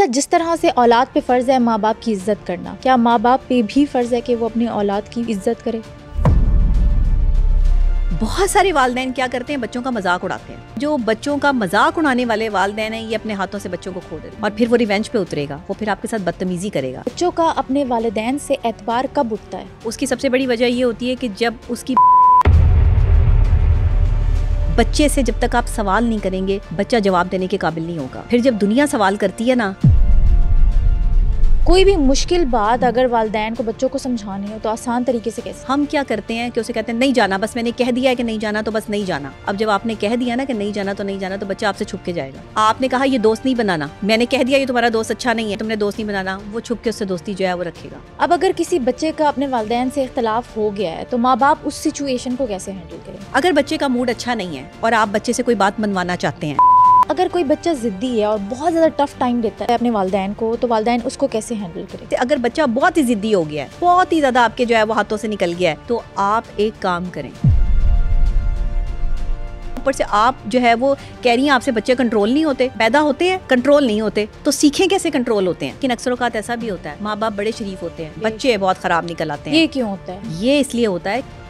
अच्छा, जिस तरह से औलाद पे फ़र्ज़ है माँ बाप की इज़्ज़त करना, क्या माँ बाप पे भी फ़र्ज़ है कि वो अपनी औलाद की इज़्ज़त करे? बहुत सारे वालिदैन क्या करते हैं, बच्चों का मजाक उड़ाते हैं। जो बच्चों का मजाक उड़ाने वाले वालिदैन हैं, ये अपने हाथों से बच्चों को खो देते हैं और फिर वो रिवेंज पे उतरेगा, वो फिर आपके साथ बदतमीजी करेगा। बच्चों का अपने वालिदैन से एतबार कब उठता है? उसकी सबसे बड़ी वजह ये होती है कि जब उसकी बच्चे से जब तक आप सवाल नहीं करेंगे, बच्चा जवाब देने के काबिल नहीं होगा। फिर जब दुनिया सवाल करती है ना, कोई भी मुश्किल बात अगर वालिदैन को बच्चों को समझानी हो तो आसान तरीके से कैसे? हम क्या करते हैं कि उसे कहते हैं नहीं जाना, बस मैंने कह दिया है कि नहीं जाना तो बस नहीं जाना। अब जब आपने कह दिया ना कि नहीं जाना तो नहीं जाना, तो बच्चा आपसे छुप के जाएगा। आपने कहा ये दोस्त नहीं बनाना, मैंने कह दिया ये तुम्हारा दोस्त अच्छा नहीं है, तुमने दोस्त नहीं बनाना, वो छुप के उससे दोस्ती जो है वो रखेगा। अब अगर किसी बच्चे का अपने वालिदैन से इख्तलाफ हो गया है तो माँ बाप उस सिचुएशन को कैसे हैंडल करें? अगर बच्चे का मूड अच्छा नहीं है और आप बच्चे से कोई बात मनवाना चाहते हैं, अगर कोई बच्चा जिद्दी है और बहुत ज़्यादा टफ टाइम देता है अपने वालिदैन को, तो वालिदैन उसको कैसे हैंडल करें? अगर बच्चा बहुत ही जिद्दी हो गया है, बहुत ही ज्यादा आपके जो है वो हाथों से निकल गया है, तो आप एक काम करें, ऊपर से आप जो है वो कह रही हैं आपसे बच्चे कंट्रोल नहीं होते, पैदा होते हैं कंट्रोल नहीं होते, तो सीखें कैसे कंट्रोल होते हैं। लेकिन अक्सर औक़ात ऐसा भी होता है, माँ बाप बड़े शरीफ होते हैं, बच्चे बहुत खराब निकल आते हैं। ये क्यों होता है? ये इसलिए होता है,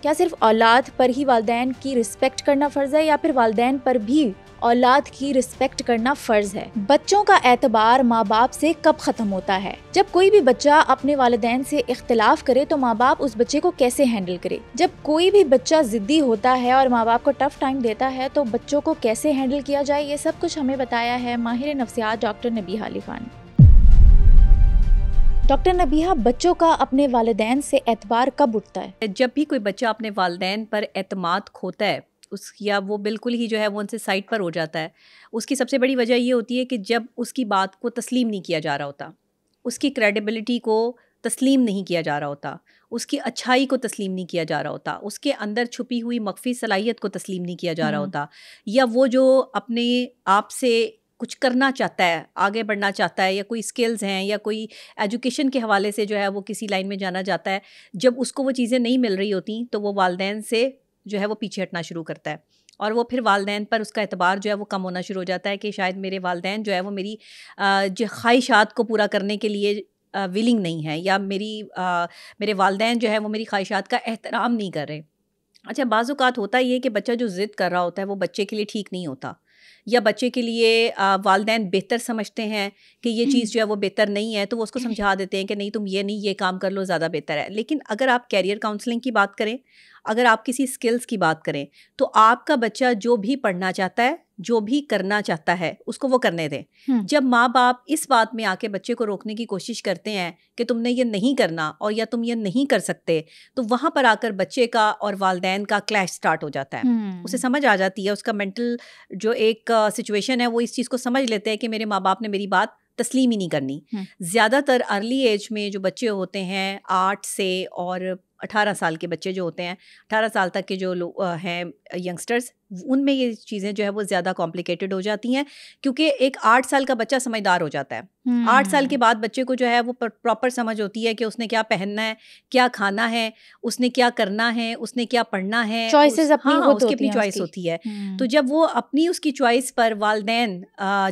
क्या सिर्फ औलाद पर ही वालिदैन की रिस्पेक्ट करना फ़र्ज़ है या फिर वालिदैन पर भी औलाद की रिस्पेक्ट करना फ़र्ज़ है? बच्चों का एतबार माँ बाप से कब ख़त्म होता है? जब कोई भी बच्चा अपने वालिदैन से इख्तिलाफ करे तो माँ बाप उस बच्चे को कैसे हैंडल करे? जब कोई भी बच्चा ज़िद्दी होता है और माँ बाप को टफ टाइम देता है तो बच्चों को कैसे हैंडल किया जाए, ये सब कुछ हमें बताया है माहिर नफ्सियात डॉक्टर नबीहा अली खान। डॉक्टर नबीहा, बच्चों का अपने वालिदैन से एतबार कब उठता है? जब भी कोई बच्चा अपने वालिदैन पर एतमाद खोता है उस, या वो बिल्कुल ही जो है वो उनसे साइड पर हो जाता है, उसकी सबसे बड़ी वजह ये होती है कि जब उसकी बात को तस्लीम नहीं किया जा रहा होता, उसकी क्रेडिबिलिटी को तस्लीम नहीं किया जा रहा होता, उसकी अच्छाई को तस्लीम नहीं किया जा रहा होता, उसके अंदर छुपी हुई मख्फी सलाहियत को तस्लीम नहीं किया जा रहा होता, या वो जो अपने आप से कुछ करना चाहता है, आगे बढ़ना चाहता है, या कोई स्किल्स हैं या कोई एजुकेशन के हवाले से जो है वो किसी लाइन में जाना चाहता है, जब उसको वो चीज़ें नहीं मिल रही होती तो वो वालिदैन से जो है वो पीछे हटना शुरू करता है, और वो फिर वालिदैन पर उसका एतबार जो है वो कम होना शुरू हो जाता है कि शायद मेरे वालिदैन जो है वो मेरी जो ख्वाहिशात को पूरा करने के लिए विलिंग नहीं है, या मेरे वालिदैन जो है वो मेरी ख्वाहिशात का एहतराम नहीं कर रहे। अच्छा, बाज़ औक़ात होता ये है कि बच्चा जो ज़िद कर रहा होता है वो बच्चे के लिए ठीक नहीं होता, या बच्चे के लिए वालिदैन बेहतर समझते हैं कि ये चीज़ जो है वो बेहतर नहीं है, तो वो उसको समझा देते हैं कि नहीं तुम ये नहीं, ये काम कर लो, ज़्यादा बेहतर है। लेकिन अगर आप कैरियर काउंसलिंग की बात करें, अगर आप किसी स्किल्स की बात करें, तो आपका बच्चा जो भी पढ़ना चाहता है, जो भी करना चाहता है, उसको वो करने दें। जब माँ बाप इस बात में आके बच्चे को रोकने की कोशिश करते हैं कि तुमने ये नहीं करना और या तुम ये नहीं कर सकते, तो वहाँ पर आकर बच्चे का और वालिदैन का क्लैश स्टार्ट हो जाता है। उसे समझ आ जाती है, उसका मेंटल जो एक सिचुएशन है वो इस चीज़ को समझ लेते हैं कि मेरे माँ बाप ने मेरी बात तस्लीम ही नहीं करनी। ज़्यादातर अर्ली एज में जो बच्चे होते हैं 8 से और 18 साल के बच्चे जो होते हैं, 18 साल तक के जो लोग हैं यंगस्टर्स, उनमें ये चीज़ें जो है वो ज़्यादा कॉम्प्लिकेटेड हो जाती हैं, क्योंकि एक 8 साल का बच्चा समझदार हो जाता है। 8 साल के बाद बच्चे को जो है वो प्रॉपर समझ होती है कि उसने क्या पहनना है, क्या खाना है, उसने क्या करना है, उसने क्या पढ़ना है, चॉइसेस अपनी उसकी अपनी चॉइस होती है। तो जब वो अपनी उसकी चॉइस पर वालिदैन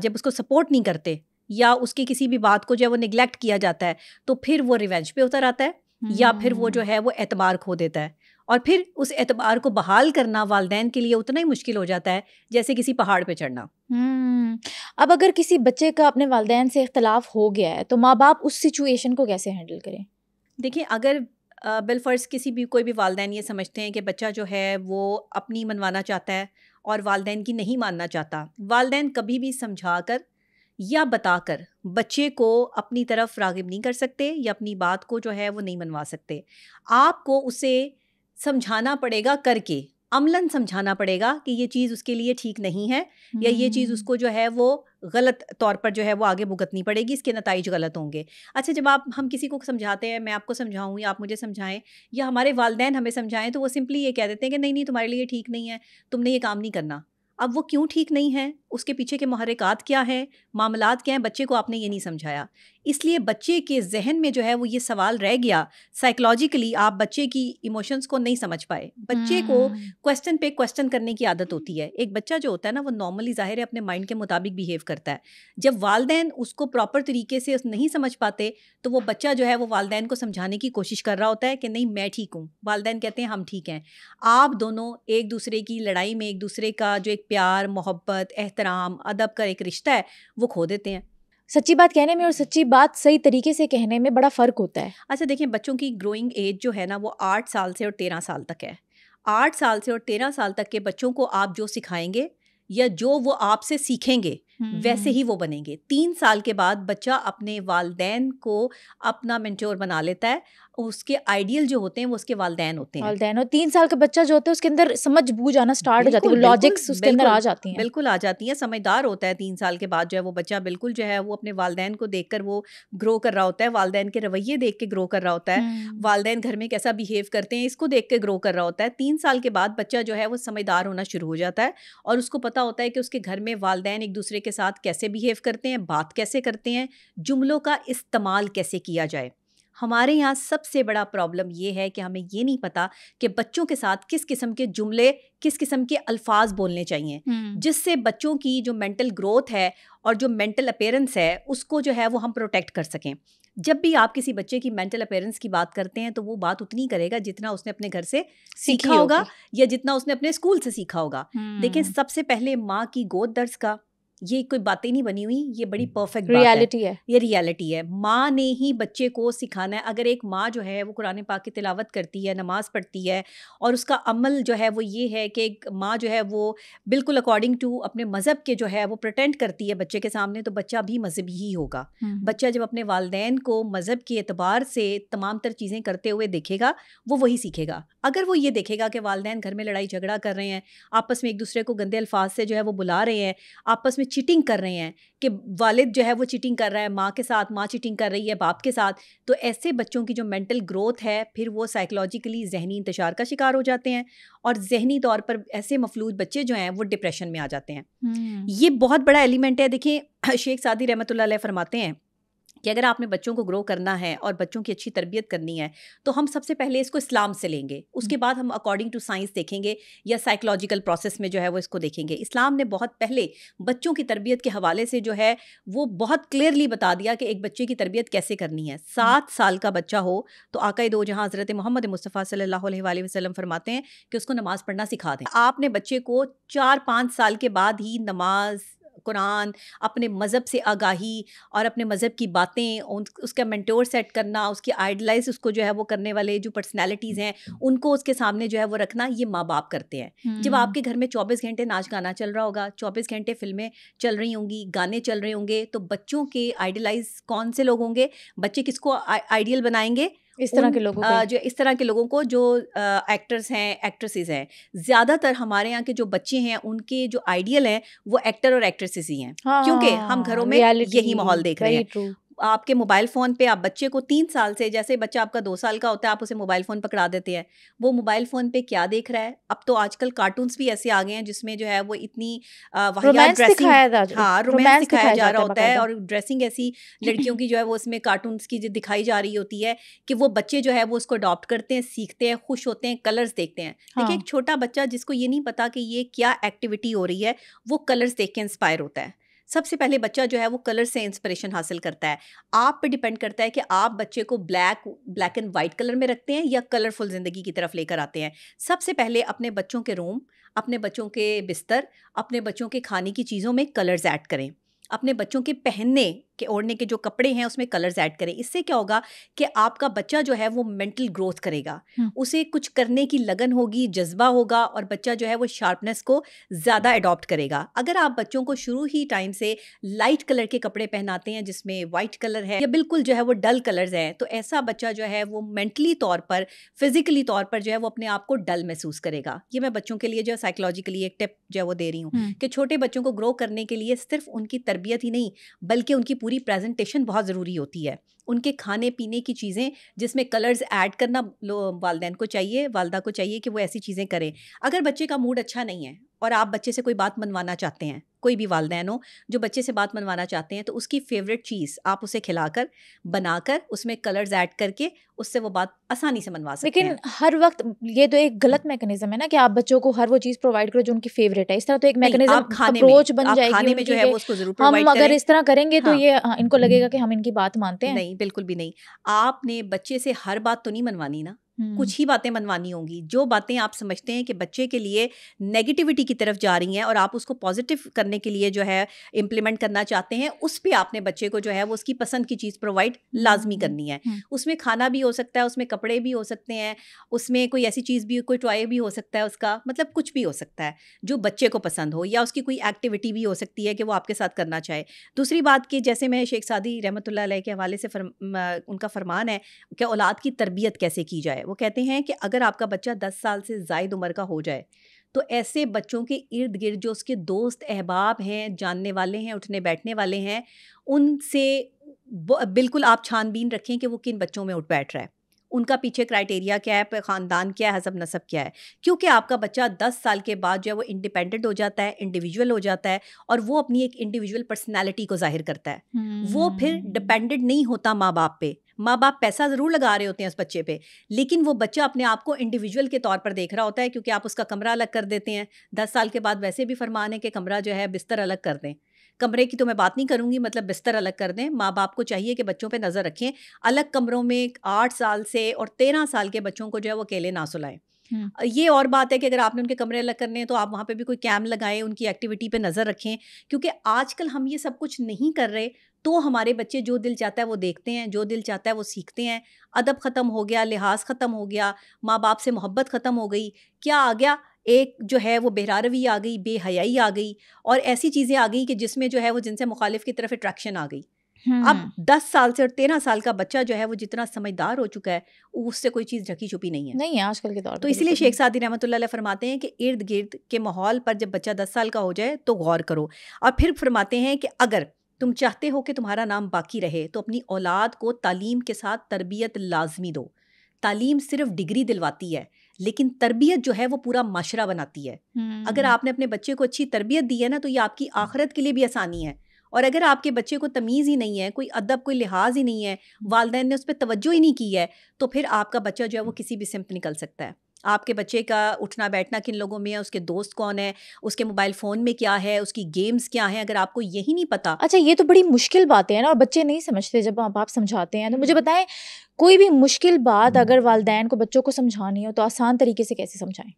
जब उसको सपोर्ट नहीं करते या उसकी किसी भी बात को जब वो निगलेक्ट किया जाता है, तो फिर वो रिवेंज पे उतर आता है, या फिर वो जो है वो एतबार खो देता है, और फिर उस एतबार को बहाल करना वालिदैन के लिए उतना ही मुश्किल हो जाता है जैसे किसी पहाड़ पे चढ़ना। अब अगर किसी बच्चे का अपने वालिदैन से इख्तलाफ हो गया है तो माँ बाप उस सिचुएशन को कैसे हैंडल करें? देखिए, अगर बिलफर्ज कोई भी वालिदैन ये समझते हैं कि बच्चा जो है वो अपनी मनवाना चाहता है और वालिदैन की नहीं मानना चाहता, वालिदैन कभी भी समझा कर या बताकर बच्चे को अपनी तरफ राग़िब नहीं कर सकते, या अपनी बात को जो है वो नहीं मनवा सकते। आपको उसे समझाना पड़ेगा, करके अमलन समझाना पड़ेगा कि ये चीज़ उसके लिए ठीक नहीं है, या ये चीज़ उसको जो है वो गलत तौर पर जो है वो आगे भुगतनी पड़ेगी, इसके नताइज गलत होंगे। अच्छा, जब हम किसी को समझाते हैं, मैं आपको समझाऊँ या आप मुझे समझाएं या हमारे वालिदैन हमें समझाएं, तो वो सिंपली ये कह देते हैं कि नहीं नहीं तुम्हारे लिए ठीक नहीं है, तुमने ये काम नहीं करना। अब वो क्यों ठीक नहीं है उसके पीछे के मुहर्रिकात क्या हैं, मामलात क्या हैं, बच्चे को आपने ये नहीं समझाया। इसलिए बच्चे के जहन में जो है वो ये सवाल रह गया, साइकोलॉजिकली आप बच्चे की इमोशंस को नहीं समझ पाए। बच्चे को क्वेश्चन पे क्वेश्चन करने की आदत होती है। एक बच्चा जो होता है ना, वो नॉर्मली ज़ाहिर है अपने माइंड के मुताबिक बिहेव करता है। जब वालिदैन उसको प्रॉपर तरीके से नहीं समझ पाते तो वो बच्चा जो है वो वालिदैन को समझाने की कोशिश कर रहा होता है कि नहीं मैं ठीक हूँ, वालिदैन कहते हैं हम ठीक हैं। आप दोनों एक दूसरे की लड़ाई में एक दूसरे का जो एक प्यार, मोहब्बत, एहतराम, अदब का एक रिश्ता है वो खो देते हैं। सच्ची बात कहने में और सच्ची बात सही तरीके से कहने में बड़ा फ़र्क होता है। अच्छा देखिए, बच्चों की ग्रोइंग एज जो है ना वो 8 साल से और 13 साल तक है। 8 साल से और 13 साल तक के बच्चों को आप जो सिखाएंगे या जो वो आपसे सीखेंगे वैसे ही वो बनेंगे। 3 साल के बाद बच्चा अपने वालिदैन को अपना मेंटोर बना लेता है। उसके आइडियल जो होते हैं वो उसके वालिदैन होते हैं। वालिदैन, और 3 साल का बच्चा जो होता है उसके अंदर समझ बूझ आना स्टार्ट हो जाती है, वो लॉजिक्स उसके अंदर आ जाती हैं। बिल्कुल आ जाती हैं, समझदार होता है 3 साल के बाद जो है वो बच्चा, बिल्कुल जो है वो अपने वालिदैन को देखकर वो ग्रो कर रहा होता है, वालिदैन के रवैये देख के ग्रो कर रहा होता है, वालिदैन घर में कैसा बिहेव करते हैं इसको देख के ग्रो कर रहा होता है। 3 साल के बाद बच्चा जो है वो समझदार होना शुरू हो जाता है और उसको पता होता है कि उसके घर में वालिदैन एक दूसरे के साथ कैसे बिहेव करते हैं, बात कैसे करते हैं, जुमलों का इस्तेमाल कैसे किया जाए। हमारे यहाँ सबसे बड़ा प्रॉब्लम ये है कि हमें ये नहीं पता कि बच्चों के साथ किस किस्म के जुमले, किस किस्म के अल्फाज बोलने चाहिए, जिससे बच्चों की जो मेंटल ग्रोथ है और जो मेंटल अपीयरेंस है उसको जो है वो हम प्रोटेक्ट कर सकें। जब भी आप किसी बच्चे की मेंटल अपीयरेंस की बात करते हैं तो वो बात उतनी करेगा जितना उसने अपने घर से सीखा होगा या जितना उसने अपने स्कूल से सीखा होगा। देखिए, सबसे पहले माँ की गोद दर्ज का, ये कोई बातें नहीं बनी हुई, ये बड़ी परफेक्ट रियलिटी है। ये रियलिटी है। माँ ने ही बच्चे को सिखाना है। अगर एक माँ जो है वो कुरान पाक की तिलावत करती है, नमाज पढ़ती है और उसका अमल जो है वो ये है कि एक माँ जो है वो बिल्कुल अकॉर्डिंग टू अपने मज़हब के जो है वो प्रिटेंड करती है बच्चे के सामने, तो बच्चा भी मजहबी ही होगा। बच्चा जब अपने वालिदैन को मज़हब के एतबार से तमाम तर चीज़ें करते हुए देखेगा वो वही सीखेगा। अगर वो ये देखेगा कि वालिदैन घर में लड़ाई झगड़ा कर रहे हैं, आपस में एक दूसरे को गंदे अल्फाज से जो है वो बुला रहे हैं, आपस में चीटिंग कर रहे हैं कि वालिद जो है वो चीटिंग कर रहा है माँ के साथ, माँ चीटिंग कर रही है बाप के साथ, तो ऐसे बच्चों की जो मेंटल ग्रोथ है फिर वो साइकोलॉजिकली जहनी इंतशार का शिकार हो जाते हैं और जहनी तौर पर ऐसे मफलूज बच्चे जो हैं वो डिप्रेशन में आ जाते हैं। ये बहुत बड़ा एलिमेंट है। देखिए, शेख सादी रहमतुल्लाह अलैह फरमाते हैं कि अगर आपने बच्चों को ग्रो करना है और बच्चों की अच्छी तरबियत करनी है तो हम सबसे पहले इसको इस्लाम से लेंगे, उसके बाद हम अकॉर्डिंग टू साइंस देखेंगे या साइकोलॉजिकल प्रोसेस में जो है वो इसको देखेंगे। इस्लाम ने बहुत पहले बच्चों की तरबियत के हवाले से जो है वो बहुत क्लियरली बता दिया कि एक बच्चे की तरबियत कैसे करनी है। 7 साल का बच्चा हो तो आका दो जहाँ हज़रत मोहम्मद मुस्तफ़ा सल्लल्लाहु अलैहि वसल्लम फरमाते हैं कि उसको नमाज़ पढ़ना सिखा दें। आपने बच्चे को 4-5 साल के बाद ही नमाज, कुरान, अपने मज़हब से आगाही और अपने मज़हब की बातें, उसका मेंटोर सेट करना, उसकी आइडलाइज उसको जो है वो करने वाले जो पर्सनालिटीज़ हैं उनको उसके सामने जो है वो रखना, ये माँ बाप करते हैं। जब आपके घर में 24 घंटे नाच गाना चल रहा होगा, 24 घंटे फिल्में चल रही होंगी, गाने चल रहे होंगे, तो बच्चों के आइडलाइज कौन से लोग होंगे? बच्चे किसको आइडियल बनाएंगे? इस तरह के लोगों को, जो इस तरह के लोगों को जो एक्टर्स हैं, एक्ट्रेसेस हैं। ज़्यादातर हमारे यहाँ के जो बच्चे हैं उनके जो आइडियल हैं वो एक्टर और एक्ट्रेसेस ही हैं, क्योंकि हम घरों में यही माहौल देख रहे हैं। आपके मोबाइल फ़ोन पे आप बच्चे को 3 साल से, जैसे बच्चा आपका 2 साल का होता है आप उसे मोबाइल फ़ोन पकड़ा देते हैं, वो मोबाइल फ़ोन पे क्या देख रहा है? अब तो आजकल कार्टून्स भी ऐसे आ गए हैं जिसमें जो है वो इतनी वाहियात ड्रेसिंग, रोमांस दिखाया जा रहा होता है और ड्रेसिंग ऐसी लड़कियों की जो है वो उसमें कार्टून्स की जो दिखाई जा रही होती है कि वो बच्चे जो है वो उसको अडॉप्ट करते हैं, सीखते हैं, खुश होते हैं, कलर्स देखते हैं। देखिए, एक छोटा बच्चा जिसको ये नहीं पता कि ये क्या एक्टिविटी हो रही है, वो कलर्स देख के इंस्पायर होता है। सबसे पहले बच्चा जो है वो कलर से इंस्पिरेशन हासिल करता है। आप पे डिपेंड करता है कि आप बच्चे को ब्लैक एंड वाइट कलर में रखते हैं या कलरफुल ज़िंदगी की तरफ लेकर आते हैं। सबसे पहले अपने बच्चों के रूम, अपने बच्चों के बिस्तर, अपने बच्चों के खाने की चीज़ों में कलर्स ऐड करें। अपने बच्चों के पहनने के, ओढ़ने के जो कपड़े हैं उसमें कलर्स ऐड करें। इससे क्या होगा कि आपका बच्चा जो है वो मेंटल ग्रोथ करेगा, उसे कुछ करने की लगन होगी, जज्बा होगा और बच्चा जो है वो शार्पनेस को ज़्यादा अडॉप्ट करेगा। अगर आप बच्चों को शुरू ही टाइम से लाइट कलर के कपड़े पहनाते हैं जिसमें वाइट कलर है या बिल्कुल जो है वो डल कलर्स हैं, तो ऐसा बच्चा जो है वो मेंटली तौर पर, फिजिकली तौर पर जो है वो अपने आप को डल महसूस करेगा। ये मैं बच्चों के लिए जो है साइकोलॉजिकली एक टिप जो है वो दे रही हूँ कि छोटे बच्चों को ग्रो करने के लिए सिर्फ उनकी तरबियत ही नहीं बल्कि उनकी पूरी प्रेजेंटेशन बहुत ज़रूरी होती है। उनके खाने पीने की चीज़ें जिसमें कलर्स ऐड करना वालिदैन को चाहिए, वालदा को चाहिए कि वो ऐसी चीज़ें करें। अगर बच्चे का मूड अच्छा नहीं है, और आप बच्चे से कोई बात मनवाना चाहते हैं, कोई भी वालिदैन हो जो बच्चे से बात मनवाना चाहते हैं, तो उसकी फेवरेट चीज़ आप उसे खिलाकर, बनाकर, उसमें कलर्स ऐड करके उससे वो बात आसानी से मनवा सकते हैं। लेकिन हर वक्त ये तो एक गलत मैकेनिज्म है ना कि आप बच्चों को हर वो चीज़ प्रोवाइड करो जो उनकी फेवरेट है। इस तरह तो एक मैकेनिज्म अप्रोच बन जाएगी खाने में जो है वो उसको जरूर प्रोवाइड हम अगर इस तरह करेंगे तो हाँ। ये इनको लगेगा कि हम इनकी बात मानते हैं। नहीं, बिल्कुल भी नहीं। आपने बच्चे से हर बात तो नहीं मनवानी ना, कुछ ही बातें मनवानी होंगी। जो बातें आप समझते हैं कि बच्चे के लिए नेगेटिविटी की तरफ जा रही हैं और आप उसको पॉजिटिव करने के लिए जो है इम्प्लीमेंट करना चाहते हैं, उस पे आपने बच्चे को जो है वो उसकी पसंद की चीज़ प्रोवाइड लाजमी करनी है। उसमें खाना भी हो सकता है, उसमें कपड़े भी हो सकते हैं, उसमें कोई ऐसी चीज़ भी, कोई टॉय भी हो सकता है उसका, मतलब कुछ भी हो सकता है जो बच्चे को पसंद हो, या उसकी कोई एक्टिविटी भी हो सकती है कि वो आपके साथ करना चाहे। दूसरी बात कि जैसे मैं शेख सादी रहमतुल्लाह अलैह के हवाले से उनका फरमान है कि औलाद की तरबियत कैसे की जाए। वो कहते हैं कि अगर आपका बच्चा 10 साल से ज़ायद उम्र का हो जाए तो ऐसे बच्चों के इर्द गिर्द जो उसके दोस्त अहबाब हैं, जानने वाले हैं, उठने बैठने वाले हैं, उनसे बिल्कुल आप छानबीन रखें कि वो किन बच्चों में उठ बैठ रहा है, उनका पीछे क्राइटेरिया क्या है, ख़ानदान क्या है, हसब नसब क्या है। क्योंकि आपका बच्चा 10 साल के बाद जो है वो इंडिपेंडेंट हो जाता है, इंडिविजुअल हो जाता है, और वो अपनी एक इंडिविजुअल पर्सनैलिटी को जाहिर करता है। वो फिर डिपेंडेंट नहीं होता माँ बाप पे। माँ बाप पैसा ज़रूर लगा रहे होते हैं उस बच्चे पे, लेकिन वो बच्चा अपने आप को इंडिविजुअल के तौर पर देख रहा होता है, क्योंकि आप उसका कमरा अलग कर देते हैं। 10 साल के बाद वैसे भी फरमान है कि कमरा जो है बिस्तर अलग कर दें। कमरे की तो मैं बात नहीं करूंगी, मतलब बिस्तर अलग कर दें। माँ बाप को चाहिए कि बच्चों पे नज़र रखें, अलग कमरों में 8 साल से और 13 साल के बच्चों को जो है वो अकेले ना सुलाएं। ये और बात है कि अगर आपने उनके कमरे अलग करने हैं तो आप वहाँ पे भी कोई कैम लगाएं, उनकी एक्टिविटी पे नज़र रखें, क्योंकि आजकल हम ये सब कुछ नहीं कर रहे तो हमारे बच्चे जो दिल चाहता है वो देखते हैं, जो दिल चाहता है वो सीखते हैं। अदब ख़त्म हो गया, लिहाज ख़त्म हो गया, माँ बाप से मोहब्बत ख़त्म हो गई। क्या आ गया? एक जो है वो बेहरारवी आ गई, बेहयाई आ गई, और ऐसी चीज़ें आ गई कि जिसमें जो है वो जिनसे मुखालिफ की तरफ अट्रैक्शन आ गई। अब 10 साल से और 13 साल का बच्चा जो है वो जितना समझदार हो चुका है, उससे कोई चीज़ ढकी छुपी नहीं है आजकल के दौर। तो इसलिए शेख सादी रहमतुल्लाह अलैह फरमाते हैं कि इर्द गिर्द के माहौल पर जब बच्चा 10 साल का हो जाए तो गौर करो। और फिर फरमाते हैं कि अगर तुम चाहते हो कि तुम्हारा नाम बाकी रहे तो अपनी औलाद को तालीम के साथ तरबियत लाजमी दो। तालीम सिर्फ डिग्री दिलवाती है, लेकिन तरबियत जो है वो पूरा माशरा बनाती है। अगर आपने अपने बच्चे को अच्छी तरबियत दी है ना, तो ये आपकी आखिरत के लिए भी आसानी है। और अगर आपके बच्चे को तमीज़ ही नहीं है, कोई अदब, कोई लिहाज ही नहीं है, वालिदैन ने उस पर तवज्जो ही नहीं की है, तो फिर आपका बच्चा जो है वो किसी भी सिमत निकल सकता है। आपके बच्चे का उठना बैठना किन लोगों में है, उसके दोस्त कौन है, उसके मोबाइल फ़ोन में क्या है, उसकी गेम्स क्या हैं, अगर आपको यही नहीं पता। अच्छा, ये तो बड़ी मुश्किल बातें हैं ना, और बच्चे नहीं समझते जब आप समझाते हैं। तो मुझे बताएं, कोई भी मुश्किल बात अगर वालिदैन को बच्चों को समझानी हो तो आसान तरीके से कैसे समझाएं?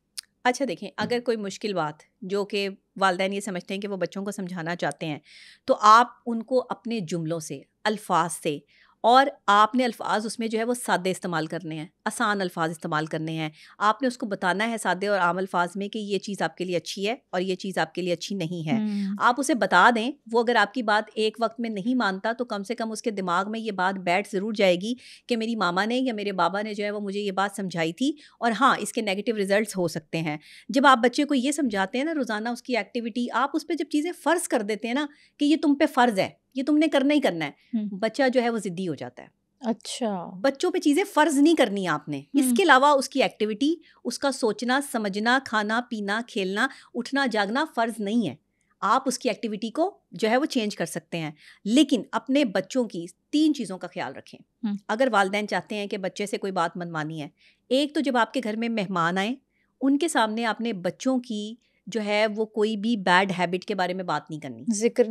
अच्छा देखें, अगर कोई मुश्किल बात जो कि वालिदैन ये समझते हैं कि वो बच्चों को समझाना चाहते हैं, तो आप उनको अपने जुमलों से, अल्फाज से, और आपने अल्फाज उसमें जो है वो सादे इस्तेमाल करने हैं, आसान अल्फाज इस्तेमाल करने हैं। आपने उसको बताना है सादे और आम अल्फाज में कि ये चीज़ आपके लिए अच्छी है और ये चीज़ आपके लिए अच्छी नहीं है। आप उसे बता दें। वो अगर आपकी बात एक वक्त में नहीं मानता तो कम से कम उसके दिमाग में ये बात बैठ ज़रूर जाएगी कि मेरी मामा ने या मेरे बाबा ने जो है वो मुझे ये बात समझाई थी, और हाँ, इसके नेगेटिव रिजल्ट्स हो सकते हैं। जब आप बच्चे को ये समझाते हैं ना, रोज़ाना उसकी एक्टिविटी, आप उस पर जब चीज़ें फ़र्ज़ कर देते हैं ना कि ये तुम पे फ़र्ज़ है, ये तुमने करना ही करना है, बच्चा जो है वो ज़िद्दी हो जाता है। अच्छा, बच्चों पे चीज़ें फ़र्ज़ नहीं करनी आपने। इसके अलावा उसकी एक्टिविटी, उसका सोचना, समझना, खाना पीना, खेलना, उठना जागना फ़र्ज़ नहीं है। आप उसकी एक्टिविटी को जो है वो चेंज कर सकते हैं, लेकिन अपने बच्चों की 3 चीज़ों का ख्याल रखें। अगर वालिदैन चाहते हैं कि बच्चे से कोई बात मनवानी है, एक तो जब आपके घर में मेहमान आए, उनके सामने आपने बच्चों की जो है वो कोई भी बैड हैबिट के बारे में बात नहीं करनी, जिक्र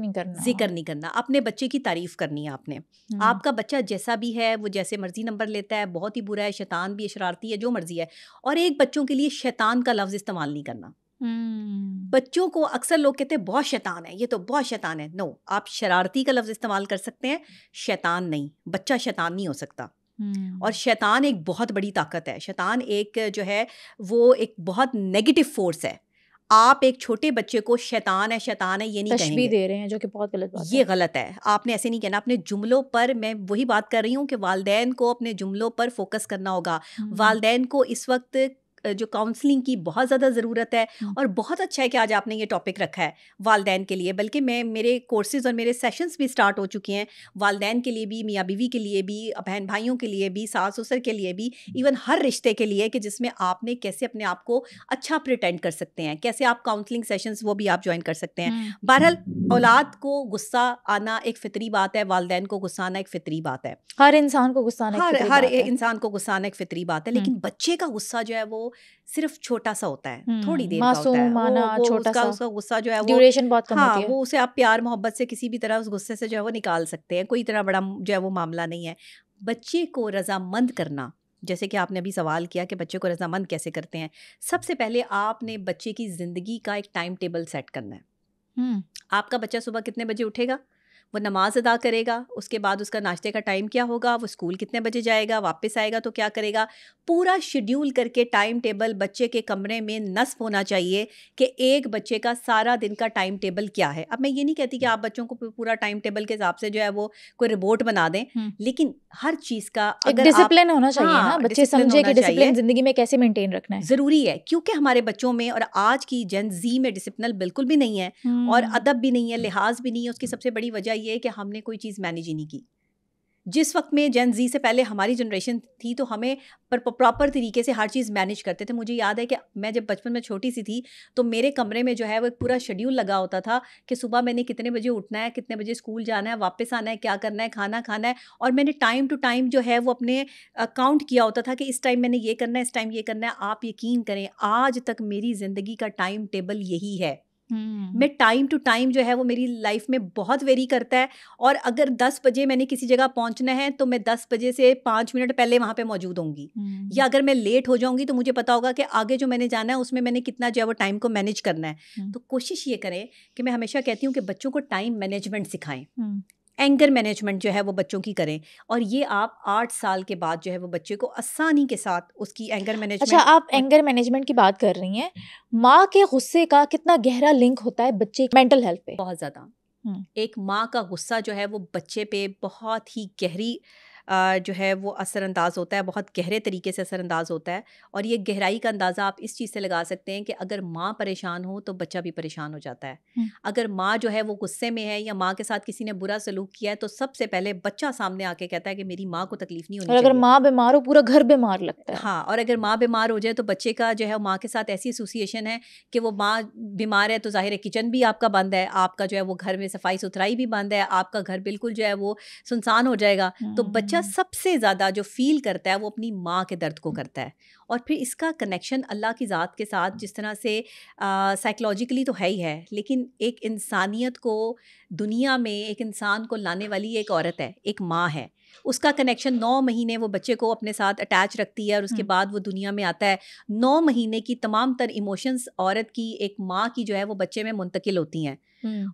नहीं करना। अपने बच्चे की तारीफ करनी है आपने। आपका बच्चा जैसा भी है, वो जैसे मर्जी नंबर लेता है, बहुत ही बुरा है, शैतान भी है, शरारती है, जो मर्जी है, और एक बच्चों के लिए शैतान का लफ्ज़ इस्तेमाल नहीं करना। बच्चों को अक्सर लोग कहते हैं बहुत शैतान है, ये तो बहुत शैतान है। नो, आप शरारती का लफ्ज़ इस्तेमाल कर सकते हैं, शैतान नहीं। बच्चा शैतान नहीं हो सकता। और शैतान एक बहुत बड़ी ताकत है। शैतान एक जो है वो एक बहुत नेगेटिव फोर्स है। आप एक छोटे बच्चे को शैतान है ये नहीं कहेंगे, दे रहे हैं, जो कि बहुत गलत बात है। ये गलत है। आपने ऐसे नहीं कहना। अपने जुमलों पर, मैं वही बात कर रही हूँ कि वालिदैन को अपने जुमलों पर फोकस करना होगा। वालिदैन को इस वक्त जो काउंसलिंग की बहुत ज़्यादा ज़रूरत है। और बहुत अच्छा है कि आज आपने ये टॉपिक रखा है वालदैन के लिए, बल्कि मेरे कोर्सेज और मेरे सेशंस भी स्टार्ट हो चुके हैं वालदैन के लिए भी, मियाँ बीवी के लिए भी, बहन भाइयों के लिए भी, सास ससुर के लिए भी, इवन हर रिश्ते के लिए, कि जिसमें आपने कैसे अपने आप को अच्छा प्रिटेंड कर सकते हैं, कैसे आप काउंसलिंग सेशंस वो भी आप ज्वाइन कर सकते हैं। बहरहाल औलाद को गुस्सा आना एक फितरी बात है, वालदैन को गुस्सा आना एक फितरी बात है, हर इंसान को गुस्सा आना हर इंसान को गुस्सा आना एक फितरी बात है। लेकिन बच्चे का गुस्सा जो है वो सिर्फ छोटा सा होता है, थोड़ी देर का होता है, उसका गुस्सा जो है वो ड्यूरेशन बहुत कम होती है। वो उसे आप प्यार मोहब्बत से किसी भी तरह उस गुस्से से जो है वो निकाल सकते हैं, कोई इतना बड़ा जो है वो मामला नहीं है। बच्चे को रजामंद करना, जैसे कि आपने अभी सवाल किया कि बच्चे को रजामंद कैसे करते हैं, सबसे पहले आपने बच्चे की ज़िंदगी का एक टाइम टेबल सेट करना है। आपका बच्चा सुबह कितने बजे उठेगा, वो नमाज अदा करेगा, उसके बाद उसका नाश्ते का टाइम क्या होगा, वो स्कूल कितने बजे जाएगा, वापस आएगा तो क्या करेगा, पूरा शेड्यूल करके टाइम टेबल बच्चे के कमरे में नस्ब होना चाहिए कि एक बच्चे का सारा दिन का टाइम टेबल क्या है। अब मैं ये नहीं कहती कि आप बच्चों को पूरा टाइम टेबल के हिसाब से जो है वो कोई रिपोर्ट बना दें, लेकिन हर चीज़ का अगर डिसिप्लिन होना चाहिए ना, बच्चे समझे कि डिसिप्लिन जिंदगी में कैसे मेंटेन रखना है, ज़रूरी है। क्योंकि हमारे बच्चों में और आज की जेन ज़ी में डिसिप्लिन बिल्कुल भी नहीं है और अदब भी नहीं है, लिहाज भी नहीं है। उसकी सबसे बड़ी वजह ये है कि हमने कोई चीज़ मैनेज ही नहीं की। जिस वक्त में जेन ज़ी से पहले हमारी जनरेशन थी तो हमें प्रॉपर तरीके से हर चीज़ मैनेज करते थे। मुझे याद है कि मैं जब बचपन में छोटी सी थी तो मेरे कमरे में जो है वो एक पूरा शेड्यूल लगा होता था कि सुबह मैंने कितने बजे उठना है, कितने बजे स्कूल जाना है, वापस आना है, क्या करना है, खाना खाना है, और मैंने टाइम टू टाइम जो है वो अपने काउंट किया होता था कि इस टाइम मैंने ये करना है, इस टाइम ये करना है। आप यकीन करें आज तक मेरी ज़िंदगी का टाइम टेबल यही है। मैं टाइम टू टाइम जो है वो मेरी लाइफ में बहुत वेरी करता है, और अगर 10 बजे मैंने किसी जगह पहुंचना है तो मैं 10 बजे से 5 मिनट पहले वहां पे मौजूद होंगी, या अगर मैं लेट हो जाऊंगी तो मुझे पता होगा कि आगे जो मैंने जाना है उसमें मैंने कितना जो है वो टाइम को मैनेज करना है। तो कोशिश ये करें कि मैं हमेशा कहती हूँ कि बच्चों को टाइम मैनेजमेंट सिखाएं, एंगर मैनेजमेंट जो है वो बच्चों की करें, और ये आप 8 साल के बाद जो है वो बच्चे को आसानी के साथ उसकी एंगर मैनेजमेंट। अच्छा, आप एंगर मैनेजमेंट की बात कर रही हैं, माँ के गुस्से का कितना गहरा लिंक होता है बच्चे की मेंटल हेल्थ पे? बहुत ज़्यादा। एक माँ का गुस्सा जो है वो बच्चे पे बहुत ही गहरी जो है वो असरअंदाज होता है, बहुत गहरे तरीके से असरअंदाज होता है। और ये गहराई का अंदाज़ा आप इस चीज़ से लगा सकते हैं कि अगर माँ परेशान हो तो बच्चा भी परेशान हो जाता है। अगर माँ जो है वो गुस्से में है या माँ के साथ किसी ने बुरा सलूक किया है तो सबसे पहले बच्चा सामने आके कहता है कि मेरी माँ को तकलीफ नहीं होनी चाहिए। और अगर माँ बीमार हो पूरा घर बीमार लगता है। हाँ, और अगर माँ बीमार हो जाए तो बच्चे का जो है माँ के साथ ऐसी एसोसिएशन है कि वो माँ बीमार है तो जाहिर है किचन भी आपका बंद है, आपका जो है वो घर में सफाई सुथराई भी बंद है, आपका घर बिल्कुल जो है वो सुनसान हो जाएगा। तो बच्चा सबसे ज़्यादा जो फील करता है वो अपनी माँ के दर्द को करता है। और फिर इसका कनेक्शन अल्लाह की ज़ात के साथ जिस तरह से साइकोलॉजिकली तो है ही है, लेकिन एक इंसानियत को दुनिया में एक इंसान को लाने वाली एक औरत है, एक माँ है। उसका कनेक्शन 9 महीने वो बच्चे को अपने साथ अटैच रखती है और उसके बाद वो दुनिया में आता है। 9 महीने की तमाम तर इमोशंस औरत की, एक माँ की जो है वो बच्चे में मुंतकिल होती हैं।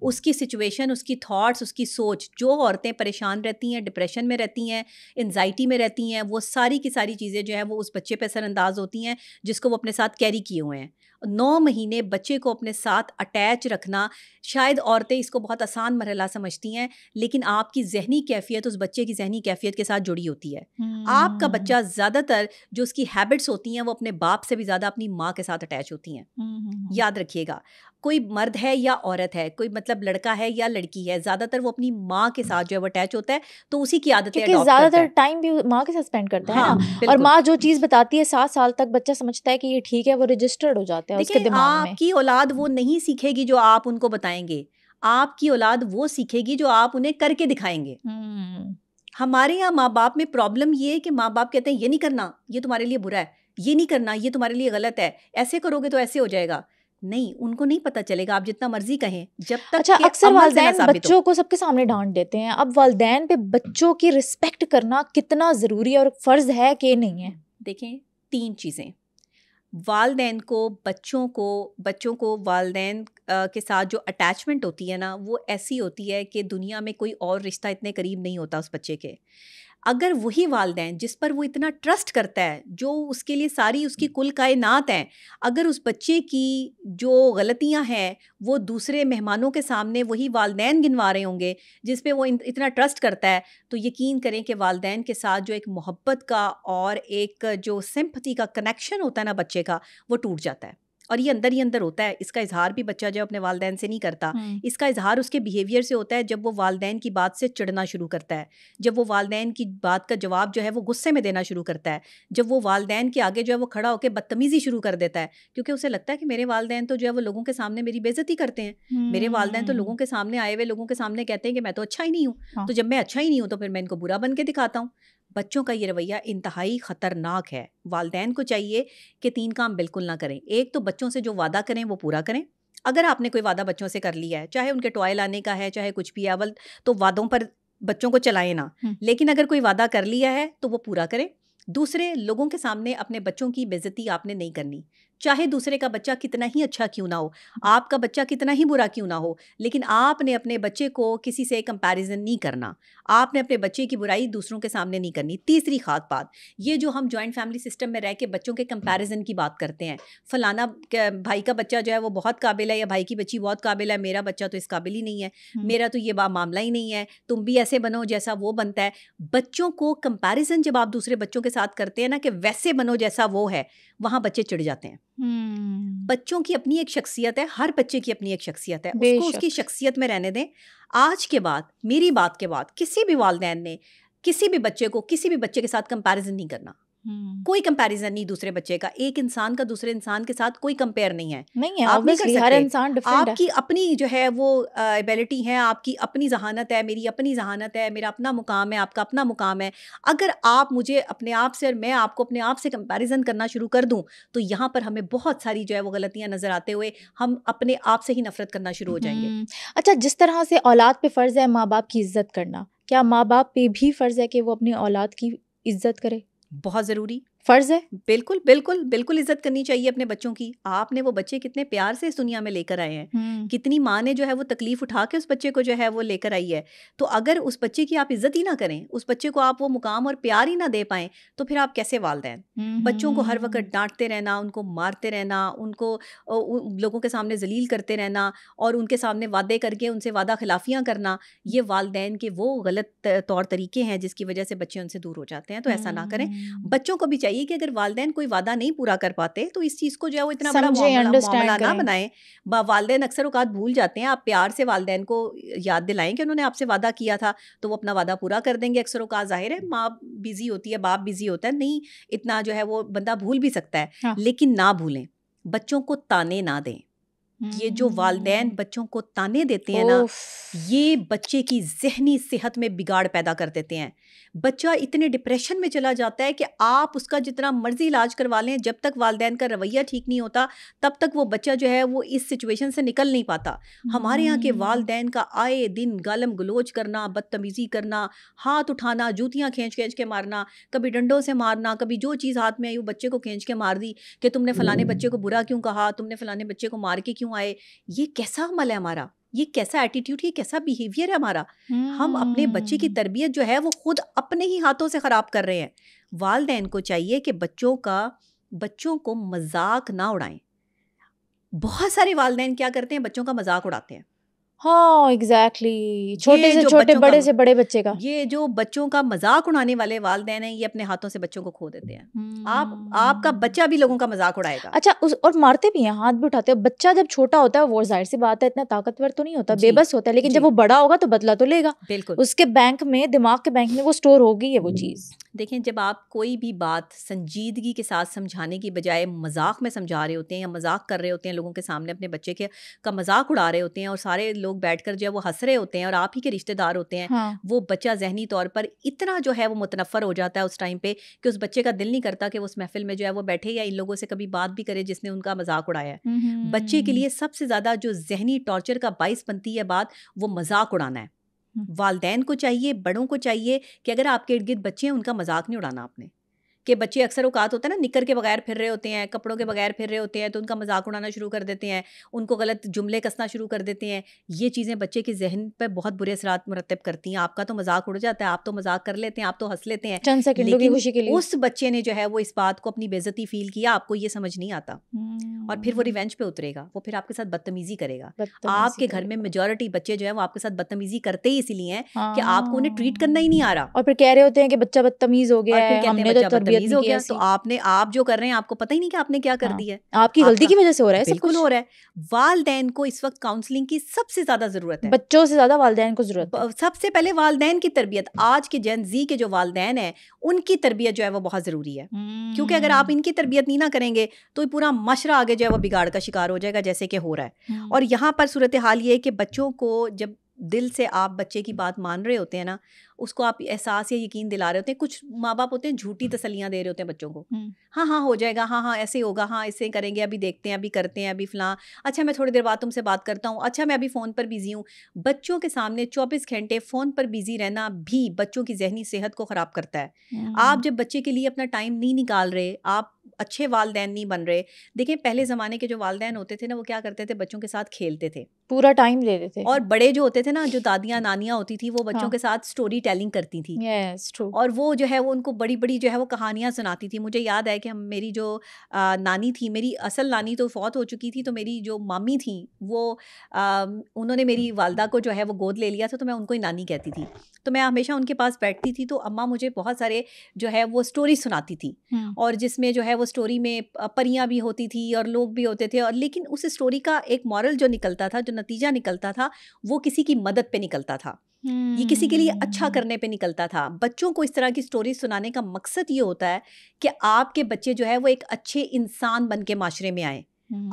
उसकी सिचुएशन, उसकी थॉट्स, उसकी सोच, जो औरतें परेशान रहती हैं, डिप्रेशन में रहती हैं, एंजाइटी में रहती हैं, वो सारी की सारी चीज़ें जो है वो उस बच्चे पे असरअंदाज होती हैं जिसको वो अपने साथ कैरी किए हुए हैं। 9 महीने बच्चे को अपने साथ अटैच रखना, शायद औरतें इसको बहुत आसान मरहला समझती हैं, लेकिन आपकी जहनी कैफियत उस बच्चे की जहनी कैफियत के साथ जुड़ी होती है। आपका बच्चा ज़्यादातर जो उसकी हैबिट्स होती हैं वो अपने बाप से भी ज़्यादा अपनी माँ के साथ अटैच होती हैं। याद रखिएगा, कोई मर्द है या औरत है, कोई मतलब लड़का है या लड़की है, ज़्यादातर वो अपनी माँ के साथ जो है वो अटैच होता है, तो उसी की आदतें अडॉप्ट करता है। ज़्यादातर टाइम भी माँ के साथ स्पेंड करता है ना, और माँ जो चीज़ बताती है 7 साल तक बच्चा समझता है कि ये ठीक है, वो रजिस्टर्ड हो जाता है उसके दिमाग में। आपकी औलाद वो नहीं सीखेगी जो आप उनको बताएंगे, आपकी औलाद वो सीखेगी जो आप उन्हें करके दिखाएंगे। हमारे यहाँ माँ बाप में प्रॉब्लम ये है कि माँ बाप कहते हैं ये नहीं करना, ये तुम्हारे लिए बुरा है, ये नहीं करना, ये तुम्हारे लिए गलत है, ऐसे करोगे तो ऐसे हो जाएगा। नहीं, उनको नहीं पता चलेगा, आप जितना मर्जी कहें, जब तक। अच्छा, अक्सर वालिदैन बच्चों को सबके सामने डांट देते हैं। अब वालिदैन पे बच्चों की रिस्पेक्ट करना कितना ज़रूरी और फ़र्ज़ है कि नहीं है? देखें, 3 चीज़ें। वालिदैन को बच्चों को वालिदैन के साथ जो अटैचमेंट होती है ना, वो ऐसी होती है कि दुनिया में कोई और रिश्ता इतने करीब नहीं होता उस बच्चे के। अगर वही वालिदैन जिस पर वो इतना ट्रस्ट करता है, जो उसके लिए सारी उसकी कुल कायनात हैं, अगर उस बच्चे की जो गलतियां हैं वो दूसरे मेहमानों के सामने वही वालिदैन गिनवा रहे होंगे जिस पे वो इतना ट्रस्ट करता है, तो यकीन करें कि वालिदैन के साथ जो एक मोहब्बत का और एक जो सिंपैथी का कनेक्शन होता है ना बच्चे का, वो टूट जाता है। और ये अंदर ही अंदर होता है। इसका इजहार भी बच्चा जो अपने वालिदैन से नहीं करता, इसका इजहार उसके बिहेवियर से होता है। जब वो वालिदैन की बात से चिढ़ना शुरू करता है, जब वो वालिदैन की बात का जवाब जो है वो गुस्से में देना शुरू करता है, जब वो वालिदैन के आगे जो है वो खड़ा होकर बदतमीज़ी शुरू कर देता है, क्योंकि उसे लगता है कि मेरे वालिदैन तो जो है वो लोगों के सामने मेरी बेइज्जती करते हैं, मेरे वालिदैन तो लोगों के सामने आए हुए लोगों के सामने कहते हैं कि मैं तो अच्छा ही नहीं हूँ, तो जब मैं अच्छा ही नहीं हूँ तो फिर मैं इनको बुरा बन के दिखाता हूँ। बच्चों का ये रवैया इंतहाई ख़तरनाक है। वालिदैन को चाहिए कि 3 काम बिल्कुल ना करें। एक तो बच्चों से जो वादा करें वो पूरा करें। अगर आपने कोई वादा बच्चों से कर लिया है, चाहे उनके टॉय लाने का है, चाहे कुछ भी है, अव्वल तो वादों पर बच्चों को चलाएं ना, लेकिन अगर कोई वादा कर लिया है तो वो पूरा करें। दूसरे, लोगों के सामने अपने बच्चों की बेइज्जती आपने नहीं करनी। चाहे दूसरे का बच्चा कितना ही अच्छा क्यों ना हो, आपका बच्चा कितना ही बुरा क्यों ना हो, लेकिन आपने अपने बच्चे को किसी से कंपैरिजन नहीं करना। आपने अपने बच्चे की बुराई दूसरों के सामने नहीं करनी। तीसरी खास बात, ये जो हम जॉइंट फैमिली सिस्टम में रह के बच्चों के कंपैरिजन की बात करते हैं, फलाना भाई का बच्चा जो है वो बहुत काबिल है या भाई की बच्ची बहुत काबिल है, मेरा बच्चा तो इस काबिल ही नहीं है, मेरा तो ये मामला ही नहीं है, तुम भी ऐसे बनो जैसा वो बनता है। बच्चों को कंपैरिजन जब आप दूसरे बच्चों के साथ करते हैं ना कि वैसे बनो जैसा वो है, वहाँ बच्चे चिढ़ जाते हैं। बच्चों की अपनी एक शख्सियत है, हर बच्चे की अपनी एक शख्सियत है, उसको उसकी शख्सियत में रहने दें। आज के बाद, मेरी बात के बाद, किसी भी वालिदैन ने किसी भी बच्चे को किसी भी बच्चे के साथ कंपैरिजन नहीं करना। कोई कंपैरिजन नहीं दूसरे बच्चे का। एक इंसान का दूसरे इंसान के साथ कोई कंपेयर नहीं है। आप नहीं कर सकते। हर इंसान डिफरेंट है। आपकी अपनी जो है वो एबिलिटी है, आपकी अपनी जहानत है, मेरी अपनी जहानत है, मेरा अपना मुकाम है, आपका अपना मुकाम है। अगर आप मुझे अपने आप से और मैं आपको अपने आप से कंपैरिजन करना शुरू कर दूं, तो यहाँ पर हमें बहुत सारी जो है वो गलतियां नजर आते हुए हम अपने आप से ही नफरत करना शुरू हो जाएंगे। अच्छा, जिस तरह से औलाद पे फ़र्ज़ है माँ बाप की इज्जत करना, क्या माँ बाप पे भी फ़र्ज़ है कि वो अपनी औलाद की इज्जत करे? बहुत ज़रूरी फ़र्ज़ है। बिल्कुल बिल्कुल बिल्कुल इज्जत करनी चाहिए अपने बच्चों की। आपने वो बच्चे कितने प्यार से इस दुनिया में लेकर आए हैं, कितनी माँ ने जो है वो तकलीफ उठा के उस बच्चे को जो है वो लेकर आई है। तो अगर उस बच्चे की आप इज्जत ही ना करें, उस बच्चे को आप वो मुकाम और प्यार ही ना दे पाएं, तो फिर आप कैसे वालिदैन? बच्चों को हर वक्त डांटते रहना, उनको मारते रहना, उनको लोगों के सामने जलील करते रहना और उनके सामने वादे करके उनसे वादा खिलाफियाँ करना, ये वालिदैन के वो गलत तौर तरीके हैं जिसकी वजह से बच्चे उनसे दूर हो जाते हैं। तो ऐसा ना करें। बच्चों को भी चाहिए कि अगर वालिदैन कोई वादा नहीं पूरा कर पाते तो इस चीज़ को जो है वो इतना बड़ा मामला ना बनाएं। वालिदैन अक्सर औकात भूल जाते हैं। आप प्यार से वालिदैन को याद दिलाएं कि उन्होंने आपसे वादा किया था, तो वो अपना वादा पूरा कर देंगे। अक्सर औकात जाहिर है माँ बिजी होती है, बाप बिजी होता है, नहीं इतना जो है वो बंदा भूल भी सकता है। हाँ। लेकिन ना भूलें, बच्चों को ताने ना दें। ये जो वालिदैन बच्चों को ताने देते हैं ना, ये बच्चे की ज़हनी सेहत में बिगाड़ पैदा कर देते हैं। बच्चा इतने डिप्रेशन में चला जाता है कि आप उसका जितना मर्जी इलाज करवा लें, जब तक वालिदैन का रवैया ठीक नहीं होता तब तक वो बच्चा जो है वो इस सिचुएशन से निकल नहीं पाता। हमारे यहाँ के वालिदैन का आए दिन गालम गलोच करना, बदतमीज़ी करना, हाथ उठाना, जूतियाँ खींच खींच के मारना, कभी डंडों से मारना, कभी जो चीज़ हाथ में आई वो बच्चे को खींच के मार दी कि तुमने फलाने बच्चे को बुरा क्यों कहा, तुमने फलाने बच्चे को मार के क्यों आए। ये कैसा अमल है हमारा, ये कैसा एटीट्यूड, ये कैसा बिहेवियर है हमारा। हम अपने बच्चे की तरबियत जो है वो खुद अपने ही हाथों से ख़राब कर रहे हैं। वालिदैन को चाहिए कि बच्चों को मजाक ना उड़ाएं। बहुत सारे वालिदैन क्या करते हैं, बच्चों का मजाक उड़ाते हैं। हाँ एग्जैक्टली, छोटे से छोटे, बड़े से बड़े बच्चे का। ये जो बच्चों का मजाक उड़ाने वाले वालिदैन हैं, ये अपने हाथों से बच्चों को खो देते हैं। आपका बच्चा भी लोगों का मजाक उड़ाएगा। अच्छा, और मारते भी हैं, हाथ भी उठाते हैं। बच्चा जब छोटा होता है वो जाहिर सी बात है इतना ताकतवर तो नहीं होता, बेबस होता है, लेकिन जब वो बड़ा होगा तो बदला तो लेगा। बिल्कुल, उसके बैंक में, दिमाग के बैंक में वो स्टोर होगी है वो चीज़। देखें, जब आप कोई भी बात संजीदगी के साथ समझाने की बजाय मजाक में समझा रहे होते हैं या मजाक कर रहे होते हैं, लोगों के सामने अपने बच्चे का मजाक उड़ा रहे होते हैं और सारे लोग बैठकर जो है वो हंस रहे होते हैं और आप ही के रिश्तेदार होते हैं, हाँ। वो बच्चा जहनी तौर पर इतना जो है वो मुतनफ़र हो जाता है उस टाइम पे कि उस बच्चे का दिल नहीं करता कि वो उस महफिल में जो है वो बैठे या इन लोगों से कभी बात भी करे जिसने उनका मजाक उड़ाया है। बच्चे के लिए सबसे ज़्यादा जो जहनी टॉर्चर का बाइस बनती है बात, वो मजाक उड़ाना है। वालिदैन को चाहिए, बड़ों को चाहिए कि अगर आपके इर्द गिर्द बच्चे हैं, उनका मजाक नहीं उड़ाना आपने, कि बच्चे अक्सर औकात होता है ना, निकर के बगैर फिर रहे होते हैं, कपड़ों के बगैर फिर रहे होते हैं, तो उनका मजाक उड़ाना शुरू कर देते हैं, उनको गलत जुमले कसना शुरू कर देते हैं। ये चीज़ें बच्चे के जहन पर बहुत बुरे असरात मुरतब करती हैं। आपका तो मजाक उड़ जाता है, आप तो मजाक कर लेते हैं, आप तो हंस लेते हैं, चंद सेकंडों की खुशी के लिए। उस बच्चे ने जो है वो इस बात को अपनी बेइज्जती फील किया, आपको ये समझ नहीं आता, और फिर वो रिवेंज पे उतरेगा, वो फिर आपके साथ बदतमीजी करेगा। आपके घर में मेजॉरिटी बच्चे जो है वो आपके साथ बदतमीजी करते ही इसलिए हैं कि आपको उन्हें ट्रीट करना ही नहीं आ रहा, और फिर कह रहे होते हैं कि बच्चा बदतमीज हो गया है, हमने तो तरबियत नहीं की ऐसी। तो आप जो कर रहे हैं आपको पता ही नहीं कि आपने क्या कर दिया है, आपकी गलती की वजह से हो रहा है, बिल्कुल हो रहा है। वालिदैन को इस वक्त काउंसलिंग की सबसे ज्यादा जरूरत है, बच्चों से ज्यादा वालिदैन को जरूरत है। सबसे पहले वालिदैन की तरबियत, आज के जेन जी के जो वालिदैन है उनकी तरबियत जो है वो बहुत जरूरी है, क्योंकि अगर आप इनकी तरबियत नहीं ना करेंगे तो पूरा मशरा आगे जो है वो बिगाड़ का शिकार हो जाएगा, जैसे कि हो रहा है। और यहाँ पर सूरत हाल ये है कि बच्चों को जब दिल से आप बच्चे की बात मान रहे होते हैं ना, उसको आप एहसास या यकीन दिला रहे होते हैं। कुछ माँ बाप होते हैं झूठी तसल्लियाँ दे रहे होते हैं बच्चों को, हाँ हाँ हो जाएगा, हाँ हाँ ऐसे होगा, हाँ ऐसे करेंगे, अभी देखते हैं, अभी करते हैं, अभी फलां, अच्छा मैं थोड़ी देर बाद तुमसे बात करता हूँ, अच्छा मैं अभी फ़ोन पर बिजी हूँ। बच्चों के सामने 24 घंटे फ़ोन पर बिजी रहना भी बच्चों की जहनी सेहत को ख़राब करता है। आप जब बच्चे के लिए अपना टाइम नहीं निकाल रहे, आप अच्छे वालिदैन नहीं बन रहे। देखिए पहले ज़माने के जो वालिदैन होते थे ना, वो क्या करते थे, बच्चों के साथ खेलते थे, पूरा टाइम देते थे। और बड़े जो होते थे ना, जो दादियाँ नानियाँ होती थी, वो बच्चों के साथ स्टोरी टेलिंग करती थी। Yes, true. और वो जो है वो उनको बड़ी बड़ी जो है वो कहानियाँ सुनाती थी। मुझे याद है कि मेरी जो नानी थी, मेरी असल नानी तो फौत हो चुकी थी, तो मेरी जो मामी थी वो उन्होंने मेरी वालदा को जो है वो गोद ले लिया था, तो मैं उनको ही नानी कहती थी। तो मैं हमेशा उनके पास बैठती थी, तो अम्मा मुझे बहुत सारे जो है वो स्टोरी सुनाती थी, और जिसमें जो है वो स्टोरी में परियां भी होती थी और लोग भी होते थे, और लेकिन उस स्टोरी का एक मॉरल जो निकलता था, जो नतीजा निकलता था, वो किसी की मदद पे निकलता था, ये किसी के लिए अच्छा करने पे निकलता था। बच्चों को इस तरह की स्टोरी सुनाने का मकसद ये होता है कि आपके बच्चे जो है वो एक अच्छे इंसान बन के माशरे में आए।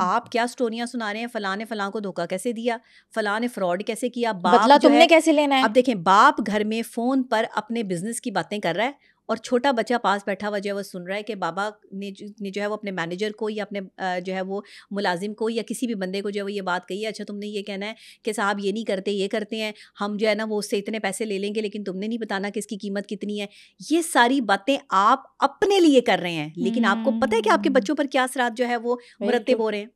आप क्या स्टोरियां सुना रहे हैं, फलां ने फलां को धोखा कैसे दिया, फलां ने फ्रॉड कैसे किया, बदला तुमने कैसे लेना है। अब देखें, बाप घर में फोन पर अपने बिजनेस की बातें कर रहा है, और छोटा बच्चा पास बैठा हुआ जो है वो सुन रहा है कि बाबा ने जो है वो अपने मैनेजर को या अपने जो है वो मुलाजिम को या किसी भी बंदे को जो है वो ये बात कही है, अच्छा तुमने ये कहना है कि साहब ये नहीं करते, ये करते हैं, हम जो है ना वो उससे इतने पैसे ले लेंगे, लेकिन तुमने नहीं बताना कि इसकी कीमत कितनी है। ये सारी बातें आप अपने लिए कर रहे हैं, लेकिन आपको पता है कि आपके बच्चों पर क्या असरात जो है वो मुरत्तिब हो रहे हैं।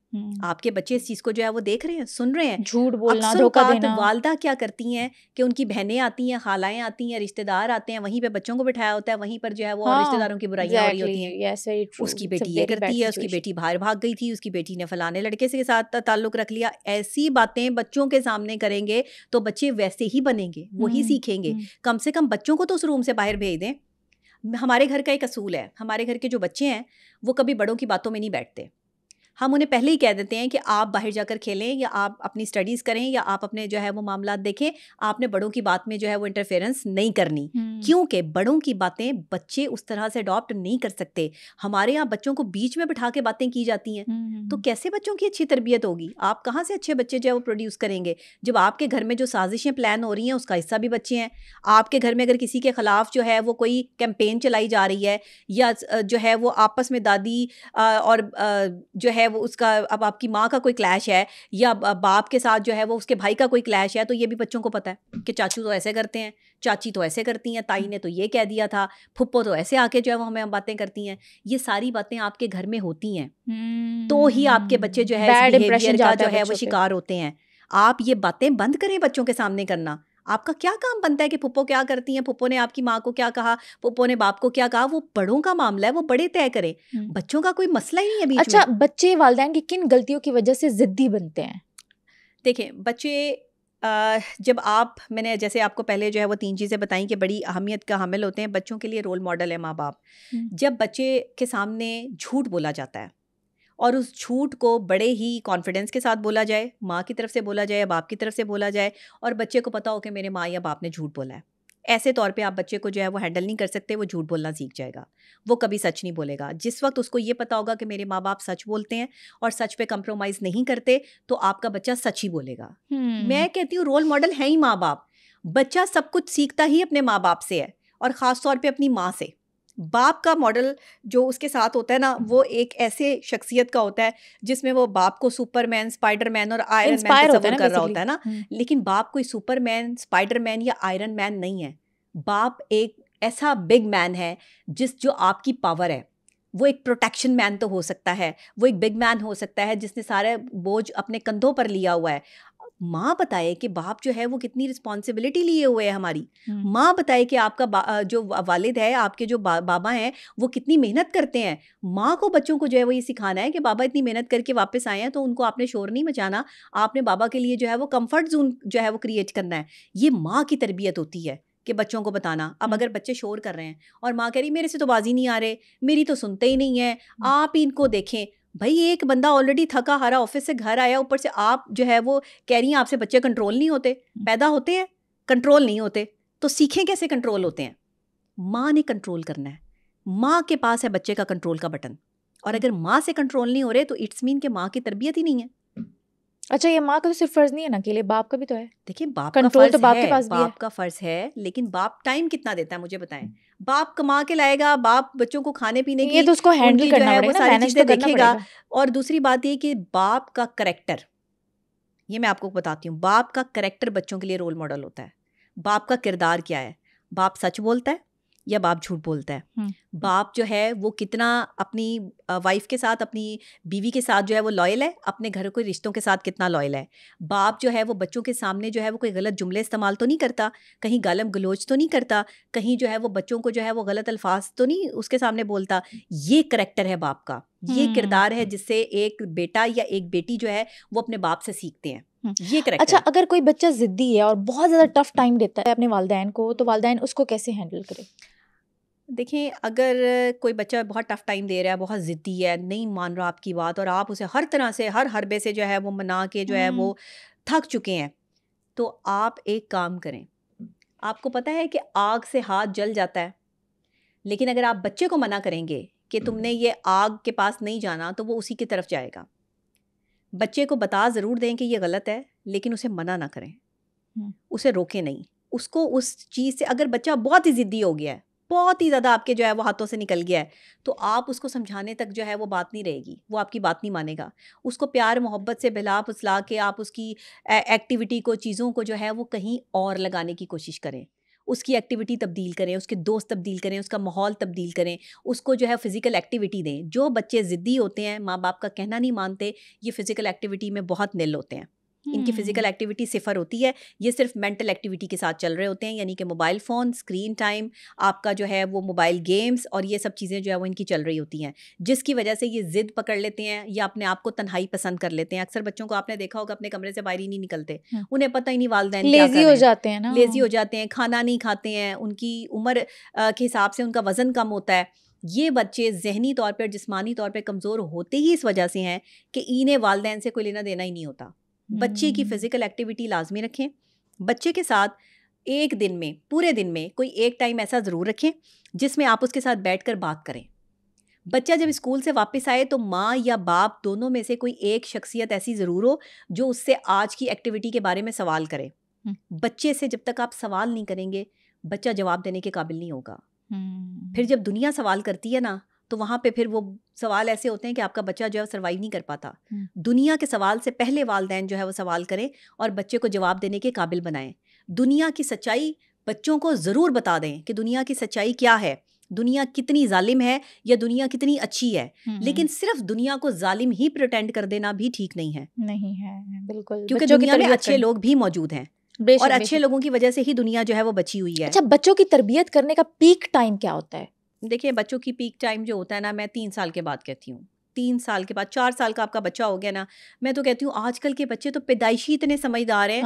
आपके बच्चे इस चीज़ को जो है वो देख रहे हैं, सुन रहे हैं। झूठ बोलना, धोखा देना। वालदा क्या करती हैं कि उनकी बहनें आती हैं, खालाएं आती हैं, रिश्तेदार आते हैं, वहीं पे बच्चों को बिठाया होता है, वहीं पर जो है वो रिश्तेदारों की बुराइयां हो रही होती हैं। Yes, very true. उसकी बेटी ये करती है, उसकी बेटी बाहर भाग गई थी, उसकी बेटी ने फलाने लड़के से साथ ताल्लुक रख लिया। ऐसी बातें बच्चों के सामने करेंगे तो बच्चे वैसे ही बनेंगे, वही सीखेंगे। कम से कम बच्चों को तो उस रूम से बाहर भेज दें। हमारे घर का एक असूल है, हमारे घर के जो बच्चे हैं वो कभी बड़ों की बातों में नहीं बैठते। हम उन्हें पहले ही कह देते हैं कि आप बाहर जाकर खेलें, या आप अपनी स्टडीज़ करें, या आप अपने जो है वो मामलात देखें, आपने बड़ों की बात में जो है वो इंटरफेरेंस नहीं करनी, क्योंकि बड़ों की बातें बच्चे उस तरह से अडॉप्ट नहीं कर सकते। हमारे यहाँ बच्चों को बीच में बिठा के बातें की जाती हैं, तो कैसे बच्चों की अच्छी तरबियत होगी? आप कहाँ से अच्छे बच्चे जो है वो प्रोड्यूस करेंगे, जब आपके घर में जो साजिशें प्लान हो रही हैं उसका हिस्सा भी बच्चे हैं। आपके घर में अगर किसी के ख़िलाफ़ जो है वो कोई कैंपेन चलाई जा रही है, या जो है वो आपस में दादी और जो है वो उसका, अब आपकी माँ का कोई क्लैश है, या बाप के साथ जो है वो उसके भाई का कोई क्लैश है, तो ये भी बच्चों को पता है कि चाचू तो ऐसे करते हैं, चाची तो ऐसे करती हैं, ताई ने तो ये कह दिया था, फुप्पो तो ऐसे आके जो है वो हमें बातें करती हैं। ये सारी बातें आपके घर में होती हैं, तो ही आपके बच्चे जो है इस बिहेवियर का जो है वो शिकार होते हैं। आप ये बातें बंद करें बच्चों के सामने करना। आपका क्या काम बनता है कि फुप्पो क्या करती हैं, फुप्पो ने आपकी माँ को क्या कहा, फुप्पो ने बाप को क्या कहा, वो बड़ों का मामला है, वो बड़े तय करें, बच्चों का कोई मसला ही नहीं है बीच में। अच्छा, बच्चे वालिदैन की किन गलतियों की वजह से जिद्दी बनते हैं? देखें, बच्चे जब मैंने जैसे आपको पहले जो है वो 3 चीज़ें बताई कि बड़ी अहमियत का हामिल होते हैं, बच्चों के लिए रोल मॉडल है माँ बाप। जब बच्चे के सामने झूठ बोला जाता है, और उस झूठ को बड़े ही कॉन्फिडेंस के साथ बोला जाए, माँ की तरफ से बोला जाए या बाप की तरफ से बोला जाए, और बच्चे को पता हो कि मेरे माँ या बाप ने झूठ बोला है, ऐसे तौर पे आप बच्चे को जो है वो हैंडल नहीं कर सकते। वो झूठ बोलना सीख जाएगा, वो कभी सच नहीं बोलेगा। जिस वक्त उसको ये पता होगा कि मेरे माँ बाप सच बोलते हैं और सच पे कंप्रोमाइज़ नहीं करते, तो आपका बच्चा सच ही बोलेगा। मैं कहती हूँ रोल मॉडल है ही माँ बाप। बच्चा सब कुछ सीखता ही अपने माँ बाप से है, और ख़ास तौर पे अपनी माँ से। बाप का मॉडल जो उसके साथ होता है ना, वो एक ऐसे शख्सियत का होता है जिसमें वो बाप को सुपरमैन, स्पाइडरमैन और आयरन मैन तस्वीर कर रहा होता है ना, लेकिन बाप कोई सुपरमैन, स्पाइडरमैन या आयरन मैन नहीं है। बाप एक ऐसा बिग मैन है जो आपकी पावर है। वो एक प्रोटेक्शन मैन तो हो सकता है, वो एक बिग मैन हो सकता है जिसने सारा बोझ अपने कंधों पर लिया हुआ है। माँ बताए कि बाप जो है वो कितनी रिस्पॉन्सिबिलिटी लिए हुए है हमारी। माँ बताए कि आपका जो वालिद है, आपके जो बाबा हैं, वो कितनी मेहनत करते हैं। माँ को बच्चों को जो है वो ये सिखाना है कि बाबा इतनी मेहनत करके वापस आए हैं, तो उनको आपने शोर नहीं मचाना, आपने बाबा के लिए जो है वो कंफर्ट जोन जो है वो क्रिएट करना है। ये माँ की तरबियत होती है कि बच्चों को बताना। अब अगर बच्चे शोर कर रहे हैं और माँ कह रही मेरे से तो बाजी नहीं आ रहे, मेरी तो सुनते ही नहीं है, आप इनको देखें। भाई एक बंदा ऑलरेडी थका हारा ऑफिस से घर आया, ऊपर से आप जो है वो कह रही हैं आपसे बच्चे कंट्रोल नहीं होते। पैदा होते हैं, कंट्रोल नहीं होते, तो सीखें कैसे कंट्रोल होते हैं? माँ ने कंट्रोल करना है। माँ के पास है बच्चे का कंट्रोल का बटन, और अगर माँ से कंट्रोल नहीं हो रहे तो इट्स मीन कि माँ की तरबियत ही नहीं है। अच्छा, ये माँ का तो सिर्फ फर्ज नहीं है ना अकेले, बाप का भी तो है। देखिए बाप का कंट्रोल फर्ज तो बाप है, के पास भी है। बाप का फर्ज है, लेकिन बाप टाइम कितना देता है मुझे बताएं। बाप कमा के लाएगा, बाप बच्चों को खाने पीने की, ये तो उसको हैंडल करना पड़ेगा, वो सारी मैनेज चीजें तो करना देखेगा। पड़ेगा। और दूसरी बात ये कि बाप का करेक्टर, ये मैं आपको बताती हूँ, बाप का करेक्टर बच्चों के लिए रोल मॉडल होता है। बाप का किरदार क्या है? बाप सच बोलता है या बाप झूठ बोलता है? बाप जो है वो कितना अपनी वाइफ के साथ, अपनी बीवी के साथ जो है वो लॉयल है, अपने घर के रिश्तों के साथ कितना लॉयल है? बाप जो है वो बच्चों के सामने जो है वो कोई गलत जुमले इस्तेमाल तो नहीं करता, कहीं गालम गलोच तो नहीं करता, कहीं जो है वो बच्चों को जो है वो गलत अल्फाज तो नहीं उसके सामने बोलता? ये करेक्टर है बाप का, ये किरदार है जिससे एक बेटा या एक बेटी जो है वो अपने बाप से सीखते हैं। ये करेक्टर। अच्छा, अगर कोई बच्चा जिद्दी है और बहुत ज़्यादा टफ टाइम देता है अपने वालिदैन को, तो वालिदैन उसको कैसे हैंडल करे? देखिए अगर कोई बच्चा बहुत टफ टाइम दे रहा है, बहुत ज़िद्दी है, नहीं मान रहा आपकी बात, और आप उसे हर तरह से हर हरबे से जो है वो मना के जो है वो थक चुके हैं, तो आप एक काम करें। आपको पता है कि आग से हाथ जल जाता है, लेकिन अगर आप बच्चे को मना करेंगे कि तुमने ये आग के पास नहीं जाना, तो वो उसी की तरफ जाएगा। बच्चे को बता ज़रूर दें कि ये गलत है, लेकिन उसे मना ना करें, उसे रोकें नहीं। उसको उस चीज़ से, अगर बच्चा बहुत ही ज़िद्दी हो गया है, बहुत ही ज़्यादा आपके जो है वो हाथों से निकल गया है, तो आप उसको समझाने तक जो है वो बात नहीं रहेगी, वो आपकी बात नहीं मानेगा। उसको प्यार मोहब्बत से बहला फुसला के आप उसकी एक्टिविटी को, चीज़ों को जो है वो कहीं और लगाने की कोशिश करें। उसकी एक्टिविटी तब्दील करें, उसके दोस्त तब्दील करें, उसका माहौल तब्दील करें, उसको जो है फ़िज़िकल एक्टिविटी दें। जो बच्चे ज़िद्दी होते हैं, माँ बाप का कहना नहीं मानते, ये फ़िज़िकल एक्टिविटी में बहुत निल होते हैं। इनकी फ़िज़िकल एक्टिविटी सिफर होती है, ये सिर्फ मेंटल एक्टिविटी के साथ चल रहे होते हैं, यानी कि मोबाइल फ़ोन, स्क्रीन टाइम, आपका जो है वो मोबाइल गेम्स, और ये सब चीज़ें जो है वो इनकी चल रही होती हैं, जिसकी वजह से ये ज़िद पकड़ लेते हैं या अपने आप को तन्हाई पसंद कर लेते हैं। अक्सर बच्चों को आपने देखा होगा अपने कमरे से बाहर ही नहीं निकलते, उन्हें पता ही नहीं वालिदैन क्या कर रहे हैं, लेज़ी हो जाते हैं ना, लेज़ी हो जाते हैं, खाना नहीं खाते हैं, उनकी उम्र के हिसाब से उनका वज़न कम होता है। ये बच्चे ज़हनी तौर पर, जिस्मानी तौर पर कमज़ोर होते ही इस वजह से हैं कि इन्हें वालिदैन से कोई लेना देना ही नहीं होता। बच्चे की फ़िज़िकल एक्टिविटी लाजमी रखें। बच्चे के साथ एक दिन में, पूरे दिन में कोई एक टाइम ऐसा ज़रूर रखें जिसमें आप उसके साथ बैठकर बात करें। बच्चा जब स्कूल से वापस आए तो माँ या बाप दोनों में से कोई एक शख्सियत ऐसी ज़रूर हो जो उससे आज की एक्टिविटी के बारे में सवाल करे। बच्चे से जब तक आप सवाल नहीं करेंगे, बच्चा जवाब देने के काबिल नहीं होगा। फिर जब दुनिया सवाल करती है ना, तो वहाँ पे फिर वो सवाल ऐसे होते हैं कि आपका बच्चा जो है सर्वाइव नहीं कर पाता। दुनिया के सवाल से पहले वालिदैन जो है वो सवाल करें और बच्चे को जवाब देने के काबिल बनाएं। दुनिया की सच्चाई बच्चों को ज़रूर बता दें कि दुनिया की सच्चाई क्या है, दुनिया कितनी जालिम है या दुनिया कितनी अच्छी है। लेकिन सिर्फ दुनिया को जालिम ही प्रिटेंड कर देना भी ठीक नहीं है, बिल्कुल, क्योंकि दुनिया में अच्छे लोग भी मौजूद हैं, और अच्छे लोगों की वजह से ही दुनिया जो है वो बची हुई है। अच्छा, बच्चों की तरबियत करने का पीक टाइम क्या होता है? देखिए बच्चों की पीक टाइम जो होता है ना, मैं 3 साल के बाद कहती हूँ। 3 साल के बाद, 4 साल का आपका बच्चा हो गया ना, मैं तो कहती हूँ आजकल के बच्चे तो पैदाइशी इतने समझदार हैं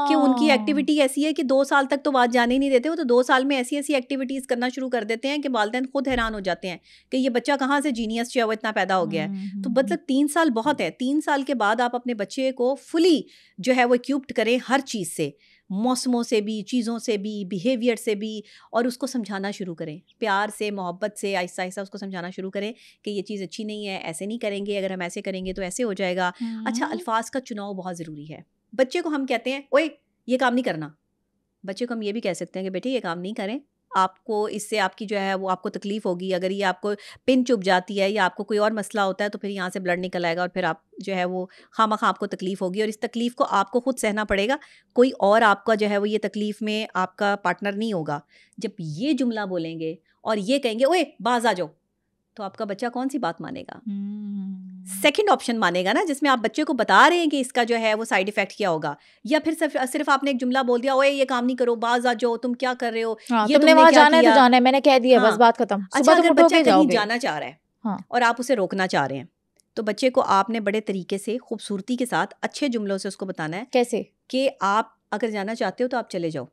कि उनकी एक्टिविटी ऐसी है कि 2 साल तक तो बात जाने ही नहीं देते। वो तो 2 साल में ऐसी ऐसी एक्टिविटीज़ करना शुरू कर देते हैं कि वालिदैन खुद हैरान हो जाते हैं कि ये बच्चा कहाँ से जीनियस जो है वो इतना पैदा हो गया है। तो मतलब 3 साल बहुत है। 3 साल के बाद आप अपने बच्चे को फुली जो है वो इक्विप्ड करें हर चीज़ से, मौसमों से भी, चीज़ों से भी, बिहेवियर से भी, और उसको समझाना शुरू करें प्यार से, मोहब्बत से, आहिस्ता आहिस्ता उसको समझाना शुरू करें कि ये चीज़ अच्छी नहीं है, ऐसे नहीं करेंगे, अगर हम ऐसे करेंगे तो ऐसे हो जाएगा। अच्छा, अल्फाज का चुनाव बहुत ज़रूरी है। बच्चे को हम कहते हैं ओए ये काम नहीं करना, बच्चे को हम ये भी कह सकते हैं कि बेटे ये काम नहीं करें, आपको इससे आपकी जो है वो आपको तकलीफ होगी, अगर ये आपको पिन चुभ जाती है या आपको कोई और मसला होता है तो फिर यहाँ से ब्लड निकल आएगा और फिर आप जो है वो खामखा आपको तकलीफ होगी, और इस तकलीफ को आपको खुद सहना पड़ेगा, कोई और आपका जो है वो ये तकलीफ में आपका पार्टनर नहीं होगा। जब ये जुमला बोलेंगे और ये कहेंगे ओए बाज आ जाओ, तो आपका बच्चा कौन सी बात मानेगा? सेकंड ऑप्शन मानेगा ना, जिसमें आप बच्चे को बता रहे हैं कि इसका जो है वो साइड इफेक्ट क्या होगा। या फिर सिर्फ आपने एक जुमला बोल दिया, ओए ये काम नहीं करो, बाज आ जाओ, तुम क्या कर रहे हो, ये तुमने वहां जाना है तो जाना है, मैंने कह दिया, हाँ। बस बात खत्म। अच्छा, अगर बच्चा कहीं जाना चाह रहा है हाँ। और आप उसे रोकना चाह रहे हैं, तो बच्चे को आपने बड़े तरीके से खूबसूरती के साथ अच्छे जुमलों से उसको बताना है। कैसे? कि आप अगर जाना चाहते हो तो आप चले जाओ,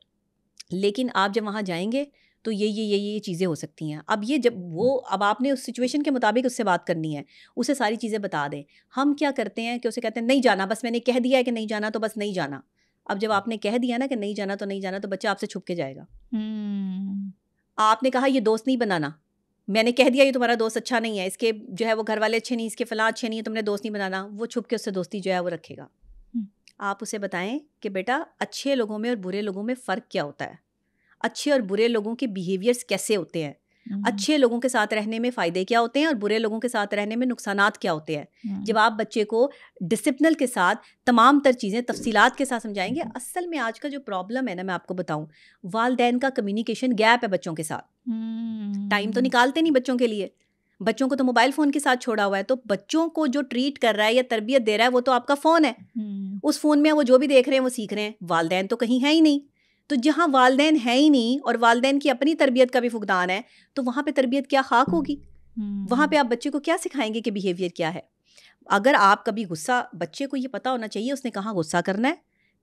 लेकिन आप जब वहाँ जाएंगे तो ये चीज़ें हो सकती हैं। अब ये जब वो अब आपने उस सिचुएशन के मुताबिक उससे बात करनी है, उसे सारी चीज़ें बता दें। हम क्या करते हैं कि उसे कहते हैं नहीं जाना, बस मैंने कह दिया है कि नहीं जाना तो बस नहीं जाना। अब जब आपने कह दिया ना कि नहीं जाना तो नहीं जाना, तो बच्चा आपसे छुप के जाएगा। आपने कहा ये दोस्त नहीं बनाना, मैंने कह दिया ये तुम्हारा दोस्त अच्छा नहीं है, इसके जो है वो घर वाले अच्छे नहीं, इसके फलां अच्छे नहीं है, तुमने दोस्त नहीं बनाना, वो छुप के उससे दोस्ती जो है वो रखेगा। आप उसे बताएं कि बेटा अच्छे लोगों में और बुरे लोगों में फ़र्क क्या होता है, अच्छे और बुरे लोगों के बिहेवियर्स कैसे होते हैं, अच्छे लोगों के साथ रहने में फ़ायदे क्या होते हैं और बुरे लोगों के साथ रहने में नुकसानात क्या होते हैं। जब आप बच्चे को डिसिप्लिन के साथ तमाम तर चीज़ें तफसीलात के साथ समझाएंगे। असल में आज का जो प्रॉब्लम है ना, मैं आपको बताऊं, वालिदैन का कम्युनिकेशन गैप है बच्चों के साथ। टाइम तो निकालते नहीं बच्चों के लिए, बच्चों को तो मोबाइल फ़ोन के साथ छोड़ा हुआ है, तो बच्चों को जो ट्रीट कर रहा है या तरबियत दे रहा है वो तो आपका फ़ोन है। उस फ़ोन में वो जो भी देख रहे हैं वो सीख रहे हैं। वालिदैन तो कहीं है ही नहीं, तो जहाँ वालिदैन है ही नहीं और वालिदैन की अपनी तरबियत का भी फुकदान है, तो वहाँ पे तरबियत क्या खाक होगी? वहाँ पे आप बच्चे को क्या सिखाएंगे कि बिहेवियर क्या है? अगर आप कभी गुस्सा, बच्चे को ये पता होना चाहिए उसने कहाँ गुस्सा करना है,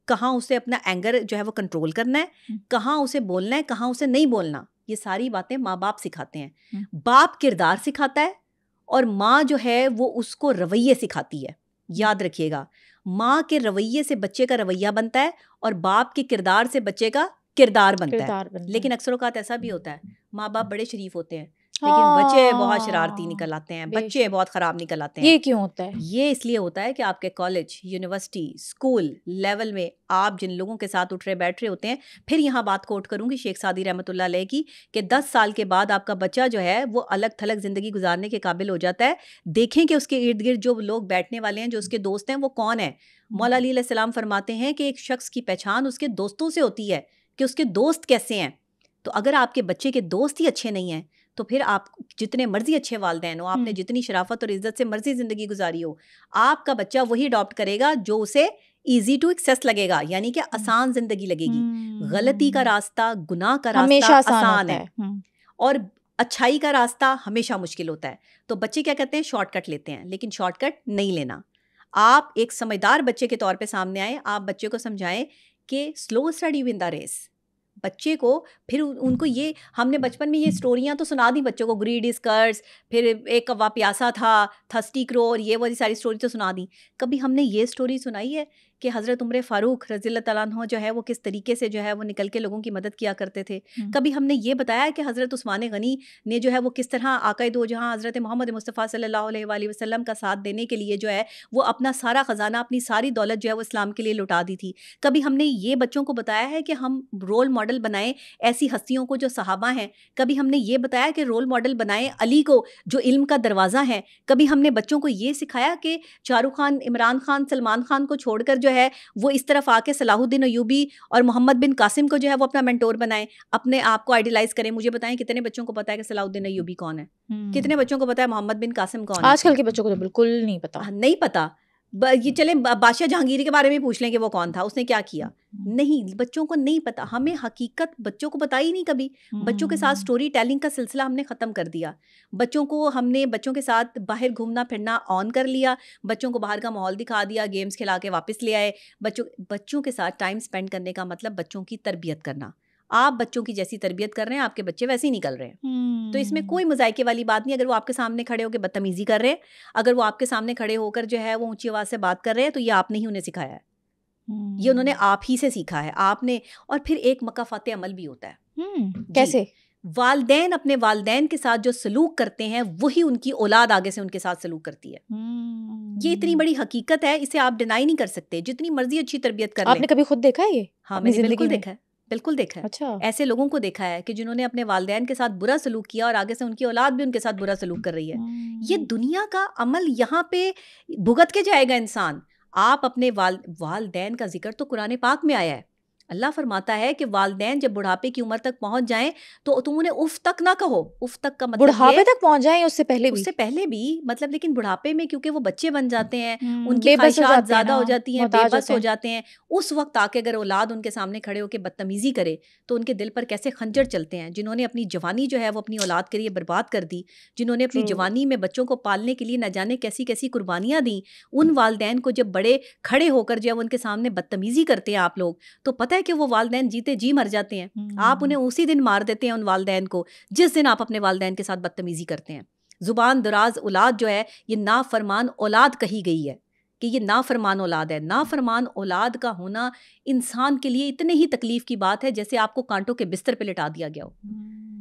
कहाँ उसे अपना एंगर जो है वो कंट्रोल करना है, कहाँ उसे बोलना है, कहाँ उसे नहीं बोलना। ये सारी बातें माँ बाप सिखाते हैं। बाप किरदार सिखाता है और माँ जो है वो उसको रवैये सिखाती है। याद रखिएगा, माँ के रवैये से बच्चे का रवैया बनता है और बाप के किरदार से बच्चे का किरदार बनता है। लेकिन अक्सर औक़ात ऐसा भी होता है, माँ बाप बड़े शरीफ होते हैं लेकिन बच्चे बहुत शरारती निकल आते हैं, बच्चे बहुत ख़राब निकल आते हैं। ये क्यों होता है? ये इसलिए होता है कि आपके कॉलेज, यूनिवर्सिटी, स्कूल लेवल में आप जिन लोगों के साथ उठ रहे बैठ रहे होते हैं। फिर यहाँ बात कोट करूँगी शेख सादी रहमतुल्लाह अलैह की कि 10 साल के बाद आपका बच्चा जो है वो अलग थलग ज़िंदगी गुजारने के काबिल हो जाता है। देखें कि उसके इर्द गिर्द जो लोग बैठने वाले हैं, जो उसके दोस्त हैं, वो कौन है। मौला अली अलैहिस्सलाम फरमाते हैं कि एक शख्स की पहचान उसके दोस्तों से होती है कि उसके दोस्त कैसे हैं। तो अगर आपके बच्चे के दोस्त ही अच्छे नहीं हैं तो फिर आप जितने मर्जी अच्छे वालिदैन हो, आपने जितनी शराफत और इज्जत से मर्जी ज़िंदगी गुजारी हो, आपका बच्चा वही अडॉप्ट करेगा जो उसे ईजी टू एक्सेस लगेगा, यानी कि आसान ज़िंदगी लगेगी। गलती का रास्ता, गुनाह का रास्ता आसान है और अच्छाई का रास्ता हमेशा मुश्किल होता है। तो बच्चे क्या करते हैं, शॉर्टकट लेते हैं, लेकिन शॉर्टकट नहीं लेना। आप एक समझदार बच्चे के तौर पे सामने आए, आप बच्चे को समझाएं कि slow study win the race. बच्चे को फिर उनको ये, हमने बचपन में ये स्टोरियाँ तो सुना दी बच्चों को, ग्रीडी स्कर्ट्स, फिर एक कौवा प्यासा था, थर्स्टी क्रो, और ये वाली सारी स्टोरी तो सुना दी। कभी हमने ये स्टोरी सुनाई है कि हज़रत उमर फ़ारूक रज़ियल्लाहु तआला अन्हु जो है वो किस तरीके से जो है वो निकल के लोगों की मदद किया करते थे। कभी हमने ये बताया कि हज़रत उस्मान गनी ने जो है वो किस तरह आक़ाए दो जहाँ हज़रत मोहम्मद मुस्तफ़ा सल्लल्लाहु अलैहि वसल्लम का साथ देने के लिए जो है वो अपना सारा ख़जाना, अपनी सारी दौलत जो है वो इस्लाम के लिए लुटा दी थी। कभी हमने ये बच्चों को बताया है कि हम रोल मॉडल बनाएं ऐसी हस्तियों को जो सहाबा हैं। कभी हमने ये बताया कि रोल मॉडल बनाएं अली को जो इल्म का दरवाज़ा है। कभी हमने बच्चों को ये सिखाया कि शाहरुख खान, इमरान खान, सलमान खान को छोड़कर जो है वो इस तरफ आके सलाहुद्दीन अयूबी और मोहम्मद बिन कासिम को जो है वो अपना मेंटोर बनाएं, अपने आप को आइडियलाइज करें। मुझे बताएं कितने बच्चों को पता है कि सलाहुद्दीन अयूबी कौन है? कितने बच्चों को पता है मोहम्मद बिन कासिम कौन है? आजकल के बच्चों को तो बिल्कुल नहीं पता। नहीं पता। ये चले बादशाह जहांगीर के बारे में पूछ लें कि वो कौन था, उसने क्या किया। नहीं, बच्चों को नहीं पता। हमें हकीकत बच्चों को बताई नहीं कभी। बच्चों के साथ स्टोरी टेलिंग का सिलसिला हमने ख़त्म कर दिया। हमने बच्चों के साथ बाहर घूमना फिरना ऑन कर लिया, बच्चों को बाहर का माहौल दिखा दिया, गेम्स खिला के वापस ले आए। बच्चों के साथ टाइम स्पेंड करने का मतलब बच्चों की तरबियत करना। आप बच्चों की जैसी तरबियत कर रहे हैं, आपके बच्चे वैसे ही निकल रहे हैं। तो इसमें कोई मजाइके वाली बात नहीं। अगर वो आपके सामने खड़े होकर बदतमीजी कर रहे हैं, अगर वो आपके सामने खड़े होकर जो है वो ऊंची आवाज़ से बात कर रहे हैं, तो ये आपने ही उन्हें सिखाया है, ये उन्होंने आप ही से सीखा है, आपने। और फिर एक मकाफाते अमल भी होता है। कैसे? वालिदैन अपने वालिदैन के साथ जो सलूक करते हैं वही उनकी औलाद आगे से उनके साथ सलूक करती है। ये इतनी बड़ी हकीकत है, इसे आप डिनाई नहीं कर सकते, जितनी मर्जी अच्छी तरबियत कर लें। आपने कभी खुद देखा है ये? हाँ, मैंने बिल्कुल देखा है। बिल्कुल देखा है। अच्छा। ऐसे लोगों को देखा है कि जिन्होंने अपने वालिदैन के साथ बुरा सलूक किया और आगे से उनकी औलाद भी उनके साथ बुरा सलूक कर रही है। ये दुनिया का अमल यहाँ पे भुगत के जाएगा इंसान। आप अपने वालिदैन का जिक्र तो कुरान पाक में आया है। अल्लाह फरमाता है कि वालिदैन जब बुढ़ापे की उम्र तक पहुंच जाएं तो तुम उन्हें उफ तक ना कहो। उफ तक का मतलब बुढ़ापे तक पहुंच जाएं, उससे पहले भी मतलब, लेकिन बुढ़ापे में क्योंकि वो बच्चे बन जाते हैं, उनकी बेबस हो ख्वाहिशात जाते हैं ज्यादा ना, हो जाती हैं, मोहताज बेबस होते हो हैं। जाते हैं। उस वक्त आके अगर औलाद उनके सामने खड़े होकर बदतमीजी करे तो उनके दिल पर कैसे खंजर चलते हैं। जिन्होंने अपनी जवानी जो है वो अपनी औलाद के लिए बर्बाद कर दी, जिन्होंने अपनी True. जवानी में बच्चों को पालने के लिए न जाने कैसी कैसी कुर्बानियां दी, उन वालिदैन को जब बड़े खड़े होकर जब उनके सामने बदतमीजी करते हैं आप लोग, तो पता है कि वो वालिदैन जीते जी मर जाते हैं। आप उन्हें उसी दिन मार देते हैं उन वालिदैन को जिस दिन आप अपने वालिदैन के साथ बदतमीजी करते हैं। जुबान दराज औलाद जो है ये नाफरमान औलाद कही गई है कि ये नाफरमान औलाद है। नाफरमान औलाद का होना इंसान के लिए इतने ही तकलीफ की बात है जैसे आपको कांटों के बिस्तर पे लिटा दिया गया हो।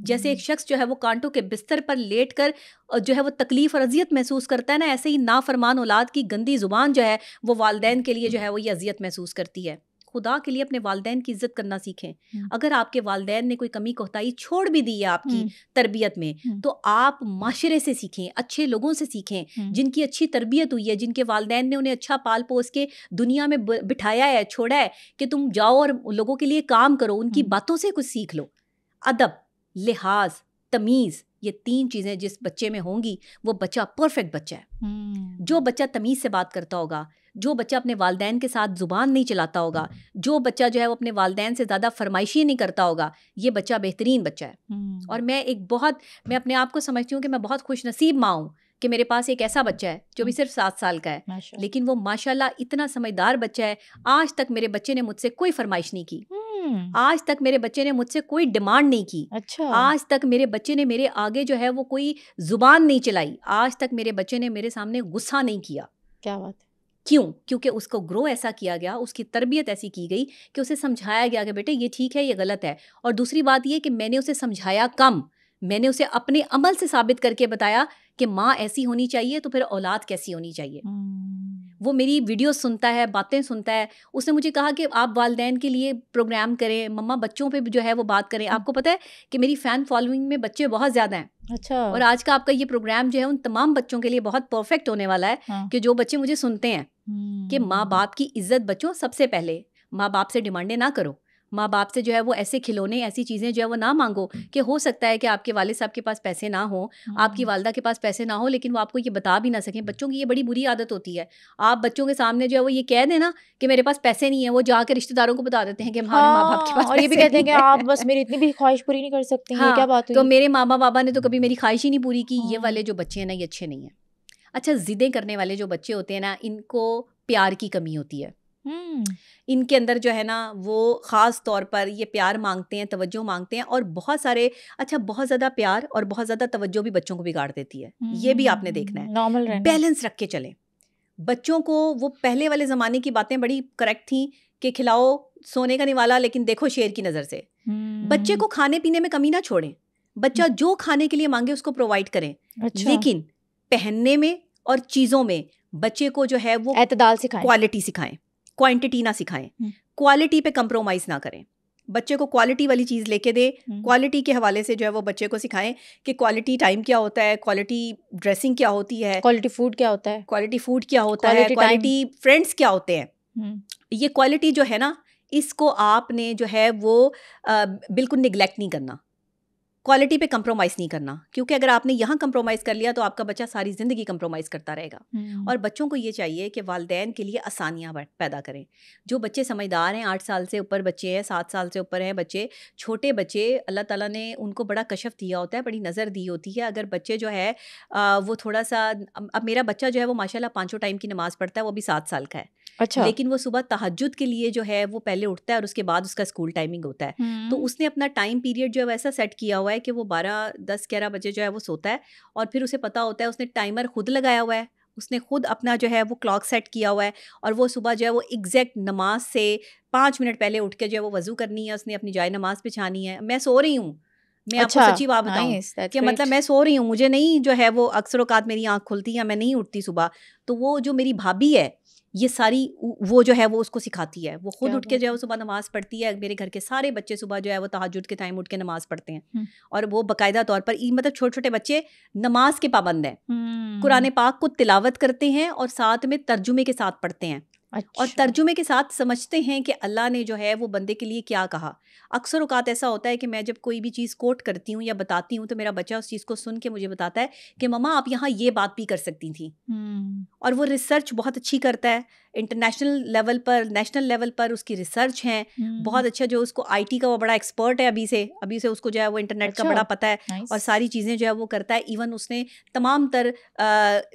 जैसे एक शख्स जो है वो कांटों के बिस्तर पर लेटकर जो है वो तकलीफ और अजियत महसूस करता है ना, ऐसे ही नाफरमान औलाद की गंदी जुबान जो है वो वालिदैन के लिए जो है वो ये अजियत महसूस करती है। खुदा के लिए अपने वालिदैन की इज्जत करना सीखें। अगर आपके वालिदैन ने कोई कमी कोताही छोड़ भी दी है आपकी तरबियत में, तो आप माशरे से सीखें, अच्छे लोगों से सीखें जिनकी अच्छी तरबियत हुई है, जिनके वालिदैन ने उन्हें अच्छा पाल पोस के दुनिया में बिठाया है, छोड़ा है कि तुम जाओ और लोगों के लिए काम करो। उनकी बातों से कुछ सीख लो। अदब, लिहाज, तमीज़, ये 3 चीज़ें जिस बच्चे में होंगी वो बच्चा परफेक्ट बच्चा है। जो बच्चा तमीज़ से बात करता होगा, जो बच्चा अपने वालिदैन के साथ ज़ुबान नहीं चलाता होगा, जो बच्चा जो है वो अपने वालिदैन से ज़्यादा फरमाइशी नहीं करता होगा, ये बच्चा बेहतरीन बच्चा है। और मैं अपने आप को समझती हूँ कि मैं बहुत खुश नसीब माँ हूँ कि मेरे पास एक ऐसा बच्चा है जो भी सिर्फ 7 साल का है, लेकिन वो माशाल्लाह इतना समझदार बच्चा है। आज तक मेरे बच्चे ने मुझसे कोई फरमाइश नहीं की। आज तक मेरे बच्चे ने मुझसे कोई डिमांड नहीं की। अच्छा। आज तक मेरे बच्चे ने मेरे आगे जो है वो कोई जुबान नहीं चलाई। आज तक मेरे बच्चे ने मेरे सामने गुस्सा नहीं किया। क्या बात है। क्यों? क्योंकि उसको ग्रो ऐसा किया गया, उसकी तरबियत ऐसी की गई कि उसे समझाया गया कि बेटे ये ठीक है, ये गलत है। और दूसरी बात ये कि मैंने उसे समझाया कम, मैंने उसे अपने अमल से साबित करके बताया कि माँ ऐसी होनी चाहिए तो फिर औलाद कैसी होनी चाहिए। वो मेरी वीडियो सुनता है, बातें सुनता है। उसने मुझे कहा कि आप वालिदैन के लिए प्रोग्राम करें, मम्मा बच्चों पे भी जो है वो बात करें। आपको पता है कि मेरी फ़ैन फॉलोइंग में बच्चे बहुत ज़्यादा हैं। अच्छा। और आज का आपका ये प्रोग्राम जो है उन तमाम बच्चों के लिए बहुत परफेक्ट होने वाला है। हाँ। कि जो बच्चे मुझे सुनते हैं कि माँ बाप की इज्जत बच्चों सबसे पहले, माँ बाप से डिमांडें ना करो, माँ बाप से जो है वो ऐसे खिलौने, ऐसी चीज़ें जो है वो ना मांगो कि हो सकता है कि आपके वालिद साहब के पास पैसे ना हो, आपकी वालदा के पास पैसे ना हो, लेकिन वो आपको ये बता भी ना सकें। बच्चों की ये बड़ी बुरी आदत होती है। आप बच्चों के सामने जो है वो ये कह देना कि मेरे पास पैसे नहीं है, वो जाकर रिश्तेदारों को बता देते हैं कि हमारे माँ बाप के पास और ये भी कहते हैं कि आप बस मेरी इतनी भी ख्वाहिश पूरी नहीं कर सकते। ये क्या बात हुई? तो मेरे मामा बाबा ने तो कभी मेरी ख्वाहिश ही नहीं पूरी की। ये वाले जो बच्चे हैं ना, ये अच्छे नहीं है। अच्छा, जिदें करने वाले जो बच्चे होते हैं ना, इनको प्यार की कमी होती है। इनके अंदर जो है ना वो ख़ास तौर पर ये प्यार मांगते हैं, तवज्जो मांगते हैं। और बहुत ज़्यादा प्यार और बहुत ज़्यादा तवज्जो भी बच्चों को बिगाड़ देती है। ये भी आपने देखना है। नॉर्मल रहना, बैलेंस रख के चलें बच्चों को। वो पहले वाले ज़माने की बातें बड़ी करेक्ट थी कि खिलाओ सोने का निवाला, लेकिन देखो शेर की नज़र से। बच्चे को खाने पीने में कमी ना छोड़ें। बच्चा जो खाने के लिए मांगे उसको प्रोवाइड करें। अच्छा। लेकिन पहनने में और चीज़ों में बच्चे को जो है वो एतदाल सिखाएं, क्वालिटी सिखाएं, क्वांटिटी ना सिखाएं। क्वालिटी पे कंप्रोमाइज़ ना करें। बच्चे को क्वालिटी वाली चीज़ लेके दे। क्वालिटी के हवाले से जो है वो बच्चे को सिखाएं कि क्वालिटी टाइम क्या होता है, क्वालिटी ड्रेसिंग क्या होती है, क्वालिटी फूड क्या होता है, क्वालिटी फूड क्या होता है, क्वालिटी फ्रेंड्स क्या होते हैं। ये क्वालिटी जो है ना, इसको आपने जो है वो बिल्कुल निगलेक्ट नहीं करना। क्वालिटी पे कंप्रोमाइज़ नहीं करना, क्योंकि अगर आपने यहाँ कंप्रोमाइज़ कर लिया तो आपका बच्चा सारी ज़िंदगी कंप्रोमाइज़ करता रहेगा। और बच्चों को ये चाहिए कि वालिदैन के लिए आसानियाँ पैदा करें। जो बच्चे समझदार हैं, 8 साल से ऊपर बच्चे हैं, 7 साल से ऊपर हैं बच्चे, छोटे बच्चे, अल्लाह ताला ने उनको बड़ा कशफ दिया होता है, बड़ी नज़र दी होती है। अगर बच्चे जो है वो थोड़ा सा, अब मेरा बच्चा जो है वो माशाल्लाह 5 टाइम की नमाज़ पढ़ता है, वो भी 7 साल का है। अच्छा। लेकिन वो सुबह तहज्जुद के लिए जो है वो पहले उठता है और उसके बाद उसका स्कूल टाइमिंग होता है। तो उसने अपना टाइम पीरियड जो है वैसा सेट किया हुआ है कि वो 12, 10, 11 बजे जो है वो सोता है। और फिर उसे पता होता है, उसने टाइमर खुद लगाया हुआ है, उसने खुद अपना जो है वो क्लॉक सेट किया हुआ है। और वो सुबह जो है वो एग्जैक्ट नमाज से 5 मिनट पहले उठ के जो है वो वज़ू करनी है, उसने अपनी जाए नमाज बिछानी है। मैं सो रही हूँ, मैं आपको सच्ची बात बताऊं कि मतलब मैं सो रही हूँ, मुझे नहीं जो है वो अक्सर औकात मेरी आँख खुलती है, मैं नहीं उठती सुबह। तो वो जो मेरी भाभी है, ये सारी वो जो है वो उसको सिखाती है। वो खुद उठ के जो है वो सुबह नमाज़ पढ़ती है। मेरे घर के सारे बच्चे सुबह जो है वो तहज्जुद के टाइम उठ के नमाज़ पढ़ते हैं और वो बाकायदा तौर पर मतलब छोटे छोटे बच्चे नमाज के पाबंद हैं, कुरान पाक को तिलावत करते हैं और साथ में तर्जुमे के साथ पढ़ते हैं। अच्छा। और तर्जुमे के साथ समझते हैं कि अल्लाह ने जो है वो बंदे के लिए क्या कहा। अक्सर औकात ऐसा होता है कि मैं जब कोई भी चीज़ कोट करती हूँ या बताती हूँ तो मेरा बच्चा उस चीज़ को सुन के मुझे बताता है कि मम्मा आप यहाँ ये बात भी कर सकती थी। और वो रिसर्च बहुत अच्छी करता है, इंटरनेशनल लेवल पर, नेशनल लेवल पर उसकी रिसर्च है बहुत अच्छा। जो उसको IT का वो बड़ा एक्सपर्ट है अभी से उसको जो है वो इंटरनेट का बड़ा पता है और सारी चीज़ें जो है वो करता है। इवन उसने तमाम तर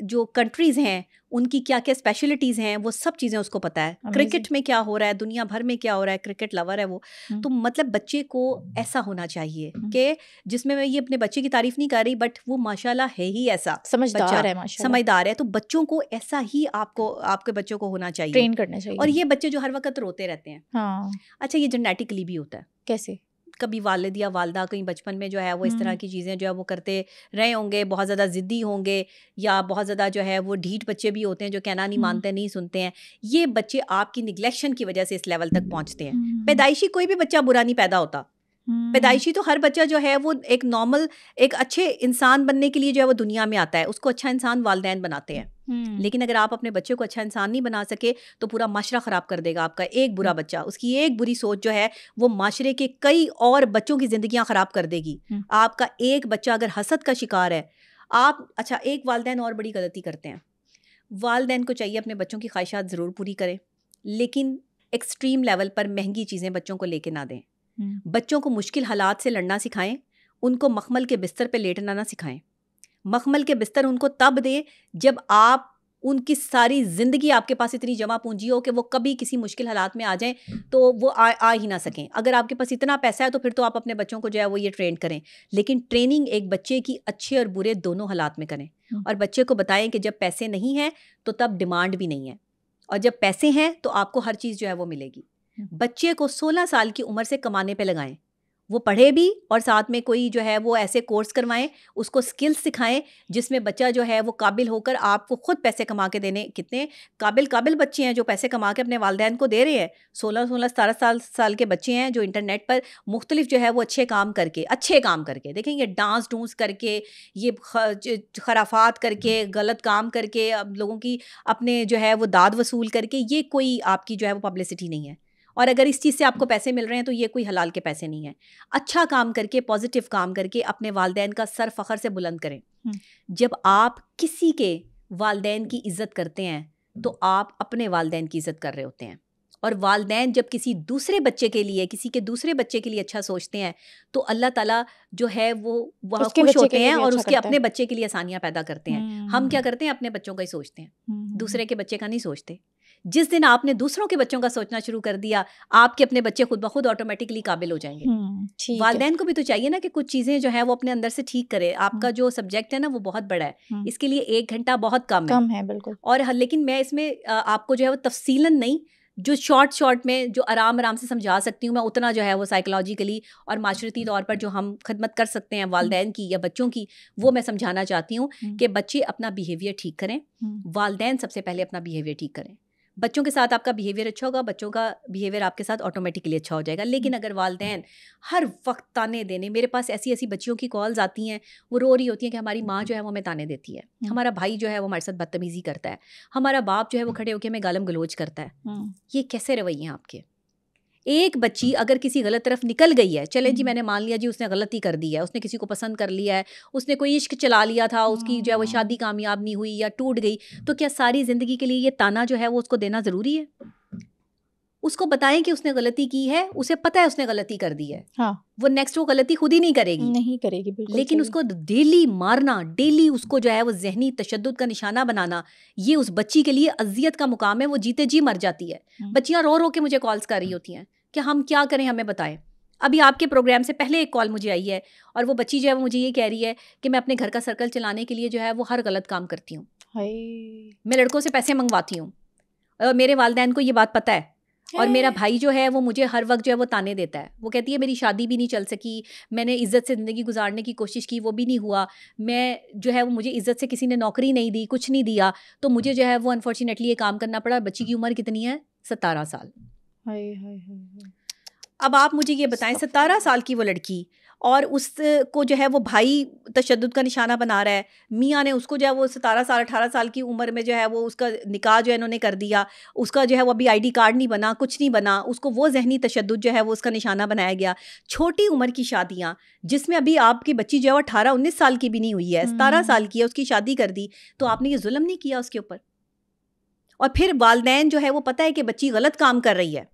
जो कंट्रीज़ हैं उनकी क्या क्या स्पेशलिटीज़ हैं वो सब चीज़ें उसको पता है। क्रिकेट में क्या हो रहा है, दुनिया भर में क्या हो रहा है, क्रिकेट लवर है वो। तो मतलब बच्चे को ऐसा होना चाहिए कि जिसमें मैं ये अपने बच्चे की तारीफ नहीं कर रही बट वो माशाल्लाह है ही ऐसा समझदार है, समझदार है। तो बच्चों को ऐसा ही आपके बच्चों को होना चाहिए, ट्रेन करना चाहिए। और ये बच्चे जो हर वक्त रोते रहते हैं, हाँ। अच्छा, ये जेनेटिकली भी होता है। कैसे? कभी वालिद या वालदा कहीं बचपन में जो है वो इस तरह की चीज़ें जो है वो करते रहे होंगे, बहुत ज़्यादा ज़िद्दी होंगे या बहुत ज़्यादा जो है वो ढीठ बच्चे भी होते हैं जो कहना नहीं मानते, नहीं सुनते हैं। ये बच्चे आपकी निगलेक्शन की वजह से इस लेवल तक पहुँचते हैं। पैदाइशी कोई भी बच्चा बुरा नहीं पैदा होता। पैदाइशी तो हर बच्चा जो है वो एक नॉर्मल, एक अच्छे इंसान बनने के लिए जो है वो दुनिया में आता है। उसको अच्छा इंसान वालिदैन बनाते हैं। लेकिन अगर आप अपने बच्चे को अच्छा इंसान नहीं बना सके तो पूरा माशरा ख़राब कर देगा आपका एक बुरा बच्चा। उसकी एक बुरी सोच जो है वो माशरे के कई और बच्चों की ज़िंदगियां ख़राब कर देगी। आपका एक बच्चा अगर हसद का शिकार है, आप अच्छा, एक वालिदैन और बड़ी गलती करते हैं। वालिदैन को चाहिए अपने बच्चों की ख्वाहिशात ज़रूर पूरी करें, लेकिन एक्सट्रीम लेवल पर महंगी चीज़ें बच्चों को लेके ना दें। बच्चों को मुश्किल हालात से लड़ना सिखाएं, उनको मखमल के बिस्तर पे लेटना ना सिखाएं। मखमल के बिस्तर उनको तब दें जब आप उनकी सारी ज़िंदगी आपके पास इतनी जमा पूंजी हो कि वो कभी किसी मुश्किल हालात में आ जाएं तो वो आ ही ना सकें। अगर आपके पास इतना पैसा है तो फिर तो आप अपने बच्चों को जो है वो ये ट्रेन करें, लेकिन ट्रेनिंग एक बच्चे की अच्छे और बुरे दोनों हालात में करें। और बच्चे को बताएं कि जब पैसे नहीं हैं तो तब डिमांड भी नहीं है, और जब पैसे हैं तो आपको हर चीज़ जो है वो मिलेगी। बच्चे को 16 साल की उम्र से कमाने पे लगाएं, वो पढ़े भी और साथ में कोई जो है वो ऐसे कोर्स करवाएं, उसको स्किल्स सिखाएं जिसमें बच्चा जो है वो काबिल होकर आपको खुद पैसे कमा के देने। कितने काबिल बच्चे हैं जो पैसे कमा के अपने वालिदैन को दे रहे हैं। 16-17 साल के बच्चे हैं जो इंटरनेट पर मुख्तलिफ जो है वो अच्छे काम करके देखें, ये डांस डूंस करके, ये खराफात करके, गलत काम करके, अब लोगों की अपने जो है वो दाद वसूल करके, ये कोई आपकी जो है वो पब्लिसिटी नहीं है। और अगर इस चीज़ से आपको पैसे मिल रहे हैं तो ये कोई हलाल के पैसे नहीं है। अच्छा काम करके, पॉजिटिव काम करके अपने वालिदैन का सर फ़ख्र से बुलंद करें। जब आप किसी के वालिदैन की इज़्ज़त करते हैं तो आप अपने वालिदैन की इज़्ज़त कर रहे होते हैं। और वालिदैन जब किसी दूसरे बच्चे के लिए अच्छा सोचते हैं तो अल्लाह ताला जो है वो वहाँ खुश होते हैं और उसके अपने बच्चे के लिए आसानियाँ पैदा करते हैं। हम क्या करते हैं, अपने बच्चों का ही सोचते हैं, दूसरे के बच्चे का नहीं सोचते। जिस दिन आपने दूसरों के बच्चों का सोचना शुरू कर दिया, आपके अपने बच्चे खुद ब खुद ऑटोमेटिकली काबिल हो जाएंगे। वालिदैन को भी तो चाहिए ना कि कुछ चीज़ें जो है वो अपने अंदर से ठीक करे। आपका जो सब्जेक्ट है ना वो बहुत बड़ा है, इसके लिए 1 घंटा बहुत कम है बिल्कुल। और लेकिन मैं इसमें आपको जो है वो तफसीलन नहीं, जो शॉर्ट में जो आराम से समझा सकती हूँ मैं, उतना जो है वो साइकोलॉजिकली और माशरती तौर पर जो हम खिदमत कर सकते हैं वालिदैन की या बच्चों की, वो मैं समझाना चाहती हूँ कि बच्चे अपना बिहेवियर ठीक करें। वालिदैन सबसे पहले अपना बिहेवियर ठीक करें। बच्चों के साथ आपका बिहेवियर अच्छा होगा, बच्चों का बिहेवियर आपके साथ ऑटोमेटिकली अच्छा हो जाएगा। लेकिन अगर वालिदैन हर वक्त ताने देने, मेरे पास ऐसी बच्चियों की कॉल्स आती हैं, वो रो रही होती हैं कि हमारी माँ जो है वो हमें ताने देती है, हमारा भाई जो है वो हमारे साथ बदतमीज़ी करता है, हमारा बाप जो है वो खड़े होकर हमें गालम गलोच करता है। ये कैसे रवैये हैं आपके? एक बच्ची अगर किसी गलत तरफ निकल गई है, चले जी मैंने मान लिया जी उसने गलती कर दी है, उसने किसी को पसंद कर लिया है, उसने कोई इश्क चला लिया था, उसकी जो है वो शादी कामयाब नहीं हुई या टूट गई, तो क्या सारी ज़िंदगी के लिए ये ताना जो है वो उसको देना ज़रूरी है? उसको बताएं कि उसने गलती की है, उसे पता है उसने गलती कर दी है, हाँ। वो नेक्स्ट वो गलती खुद ही नहीं करेगी बिल्कुल। लेकिन उसको डेली मारना, डेली उसको जो है वो जहनी तशद्दुद का निशाना बनाना, ये उस बच्ची के लिए अजियत का मुकाम है। वो जीते जी मर जाती है। बच्चियां रो के मुझे कॉल्स कर रही होती हैं कि हम क्या करें, हमें बताएं। अभी आपके प्रोग्राम से पहले एक कॉल मुझे आई है और वो बच्ची जो है वो मुझे ये कह रही है कि मैं अपने घर का सर्कल चलाने के लिए जो है वो हर गलत काम करती हूँ, मैं लड़कों से पैसे मंगवाती हूँ, मेरे वालिदैन को ये बात पता है और मेरा भाई जो है वो मुझे हर वक्त जो है वो ताने देता है। वो कहती है मेरी शादी भी नहीं चल सकी, मैंने इज्जत से ज़िंदगी गुजारने की कोशिश की, वो भी नहीं हुआ, मैं जो है वो मुझे इज्जत से किसी ने नौकरी नहीं दी, कुछ नहीं दिया, तो मुझे जो है वो अनफॉर्चुनेटली ये काम करना पड़ा। बच्ची की उम्र कितनी है? 17 साल। अब आप मुझे ये बताएं, 17 साल की वो लड़की, और उसको जो है वो भाई तशद्दुद का निशाना बना रहा है, मियाँ ने उसको जो है वो 17 साल 18 साल की उम्र में जो है वो उसका निकाह जो है इन्होंने कर दिया, उसका जो है वो अभी ID कार्ड नहीं बना, कुछ नहीं बना, उसको वो जहनी तशद्दुद जो है वो उसका निशाना बनाया गया। छोटी उम्र की शादियाँ, जिसमें अभी आपकी बच्ची जो है वो 18-19 साल की भी नहीं हुई है, 17 साल की है, उसकी शादी कर दी, तो आपने ये जुल्म नहीं किया उसके ऊपर? और फिर वालिदैन जो है वो पता है कि बच्ची गलत काम कर रही है।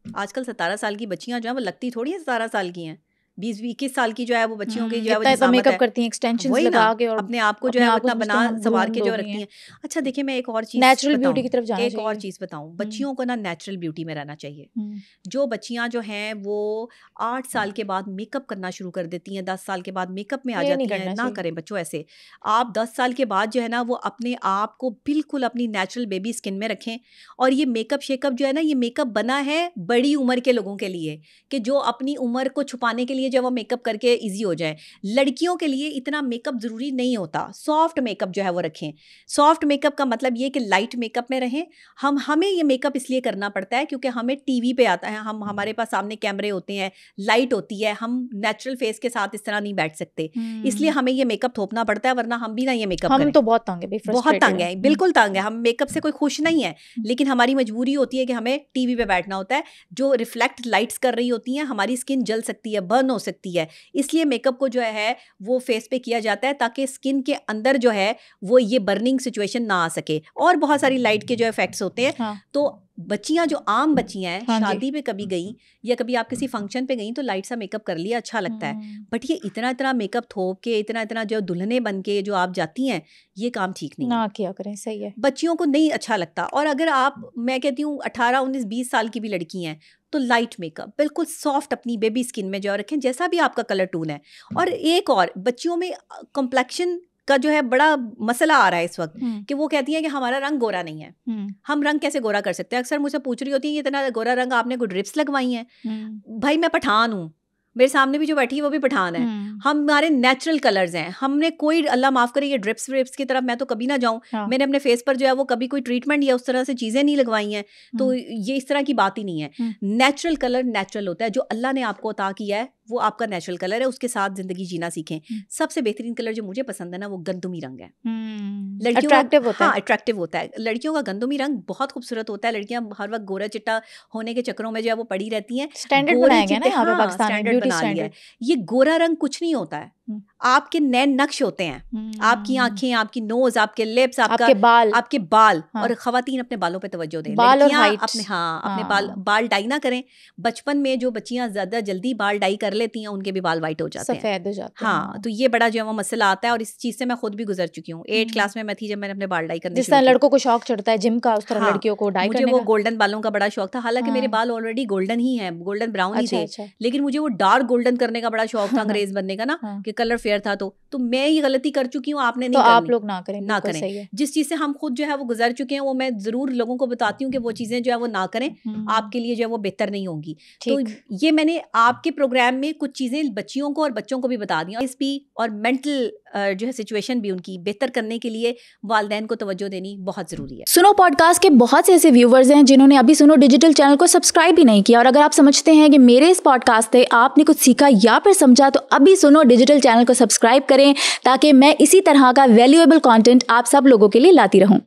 आजकल 17 साल की बच्चियां जो है वो लगती थोड़ी है 17 साल की हैं, 20-21 साल की जो है वो बच्चियों की जो है वो तो मेकअप करती हैं, एक्सटेंशंस लगा के, और अपने आप को जो है वो इतना बना संवार के जो रखती हैं। अच्छा देखिए, मैं एक और चीज, नेचुरल ब्यूटी की तरफ जाना चाहिए। एक और चीज बताऊं, बच्चियों को ना नेचुरल ब्यूटी में रहना चाहिए। जो बच्चियां जो हैं वो 8 साल के बाद मेकअप करना शुरू कर देती हैं, 10 साल के बाद मेकअप में आ जाती हैं, ना करें बच्चों ऐसे। आप 10 साल के बाद जो है ना वो अपने आप को बिल्कुल अपनी नेचुरल बेबी स्किन में रखें। और ये मेकअप शेकअप जो है ना, ये मेकअप बना है बड़ी उम्र के लोगों के लिए, कि जो अपनी उम्र को छुपाने के लिए जब वो मेकअप करके इजी हो जाए। लड़कियों के लिए इतना मेकअप जरूरी नहीं होता, सॉफ्ट मेकअप जो है वो रखें। सॉफ्ट मेकअप का मतलब ये कि लाइट मेकअप में रहें। हमें ये मेकअप इसलिए करना पड़ता है क्योंकि हमें टीवी पे आता है, हमारे पास सामने कैमरे होते हैं, लाइट होती है, हम नेचुरल फेस के साथ इस तरह नहीं बैठ सकते, इसलिए हमें ये मेकअप थोपना पड़ता है, वरना हम भी ना ये मेकअप हम तो बहुत तंग है, बहुत तंग है, बिल्कुल तंग है। हम मेकअप से कोई खुश नहीं है, लेकिन हमारी मजबूरी होती है कि हमें टीवी पे बैठना होता है, जो रिफ्लेक्ट लाइट्स कर रही होती हैं, हमारी स्किन जल सकती है, बर्न हो सकती है। इसलिए मेकअप को जो है वो फेस पे किया जाता है ताकि स्किन के अंदर जो है वो ये बर्निंग सिचुएशन ना आ सके। और बहुत सारी लाइट के जो इफेक्ट्स होते हैं। हाँ। तो बच्चियां जो आम बच्चियां हैं, हाँ, शादी पे कभी गई या कभी आप किसी फंक्शन पे गई तो लाइट सा मेकअप कर लिया, अच्छा लगता है। बट ये इतना मेकअप थोप के, इतना जो दुल्हने बन के जो आप जाती हैं, ये काम ठीक नहीं ना किया करें, सही है, बच्चियों को नहीं अच्छा लगता। और अगर आप, मैं कहती हूँ 18, 19, 20 साल की भी लड़की हैं तो लाइट मेकअप बिल्कुल सॉफ्ट अपनी बेबी स्किन में जो रखें, जैसा भी आपका कलर टून है। और एक और, बच्चियों में कॉम्प्लेक्शन का जो है बड़ा मसला आ रहा है इस वक्त, कि वो कहती हैं कि हमारा रंग गोरा नहीं है। हम रंग कैसे गोरा कर सकते हैं? अक्सर मुझसे पूछ रही होती है, ये इतना गोरा रंग आपने कोई ड्रिप्स लगवाई हैं? भाई मैं पठान हूँ, मेरे सामने भी जो बैठी है वो भी पठान है, हमारे नेचुरल कलर्स हैं, हमने कोई, अल्लाह माफ करे, ये ड्रिप्स व्रिप्स की तरफ मैं तो कभी ना जाऊं। हाँ। मैंने अपने फेस पर जो है वो कभी कोई ट्रीटमेंट या उस तरह से चीजें नहीं लगवाई हैं, तो ये इस तरह की बात ही नहीं है। नेचुरल कलर नेचुरल होता है, जो अल्लाह ने आपको अता किया है वो आपका नेचुरल कलर है, उसके साथ जिंदगी जीना सीखें। सबसे बेहतरीन कलर जो मुझे पसंद है ना, वो गंदुमी रंग है। लड़कियों अट्रैक्टिव होता है। हाँ, अट्रैक्टिव होता है। लड़कियों का गंदुमी रंग बहुत खूबसूरत होता है। लड़कियां हर वक्त गोरा चिट्टा होने के चक्रों में जो है वो पड़ी रहती हैं। स्टैंडर्ड बनाया गया ना यहाँ पे पाकिस्तान में, ब्यूटी स्टैंडर्ड। ये गोरा रंग कुछ नहीं होता है, आपके नैन नक्श होते हैं, आपकी आंखें, आपकी नोज, आपके लिप्स, आपके बाल। हाँ। और खवातीन अपने बालों पे तवज्जो दें, बाल और हाइट अपने, अपने बाल डाई ना करें। बचपन में जो बच्चियां ज्यादा जल्दी बाल डाई कर लेती हैं उनके भी बाल वाइट हो जाते हैं, सफेद हो जाते हैं। हाँ, तो ये बड़ा जो है वो मसला आता है, और इस चीज से मैं खुद भी गुजर चुकी हूँ। 8th क्लास में मैं थी जब मैंने अपने बाल डाई करने, जिस तरह लड़कों को शौक चढ़ता है जिम का, उस तरह लड़कियों को डाई करने का। मुझे वो गोल्डन बालों का बड़ा शौक था, हालांकि मेरे बाल ऑलरेडी गोल्डन ही हैं, गोल्डन ब्राउन ही थे, लेकिन मुझे वो डार्क गोल्डन करने का बड़ा शौक था, अंग्रेज बनने का ना, कि कलर फेयर था। तो मैं ये गलती कर चुकी हूँ, आपने नहीं करनी, आप लोग ना करें। जिस चीज से हम खुद जो है वो गुजर चुके हैं, वो मैं जरूर लोगों को बताती हूँ कि वो चीजें जो है वो ना करें, आपके लिए जो है वो बेहतर नहीं होंगी। तो ये मैंने आपके प्रोग्राम में कुछ चीजें बच्चियों को और बच्चों को भी बता दी, और मेंटल जो है सिचुएशन भी उनकी बेहतर करने के लिए वालिदैन को तवज्जो देनी बहुत जरूरी है। सुनो पॉडकास्ट के बहुत से ऐसे व्यूवर्स हैं जिन्होंने अभी सुनो डिजिटल चैनल को सब्सक्राइब भी नहीं किया, और अगर आप समझते हैं कि मेरे इस पॉडकास्ट से आपने कुछ सीखा या फिर समझा, तो अभी सुनो डिजिटल चैनल को सब्सक्राइब करें, ताकि मैं इसी तरह का वैल्यूएबल कंटेंट आप सब लोगों के लिए लाती रहूं।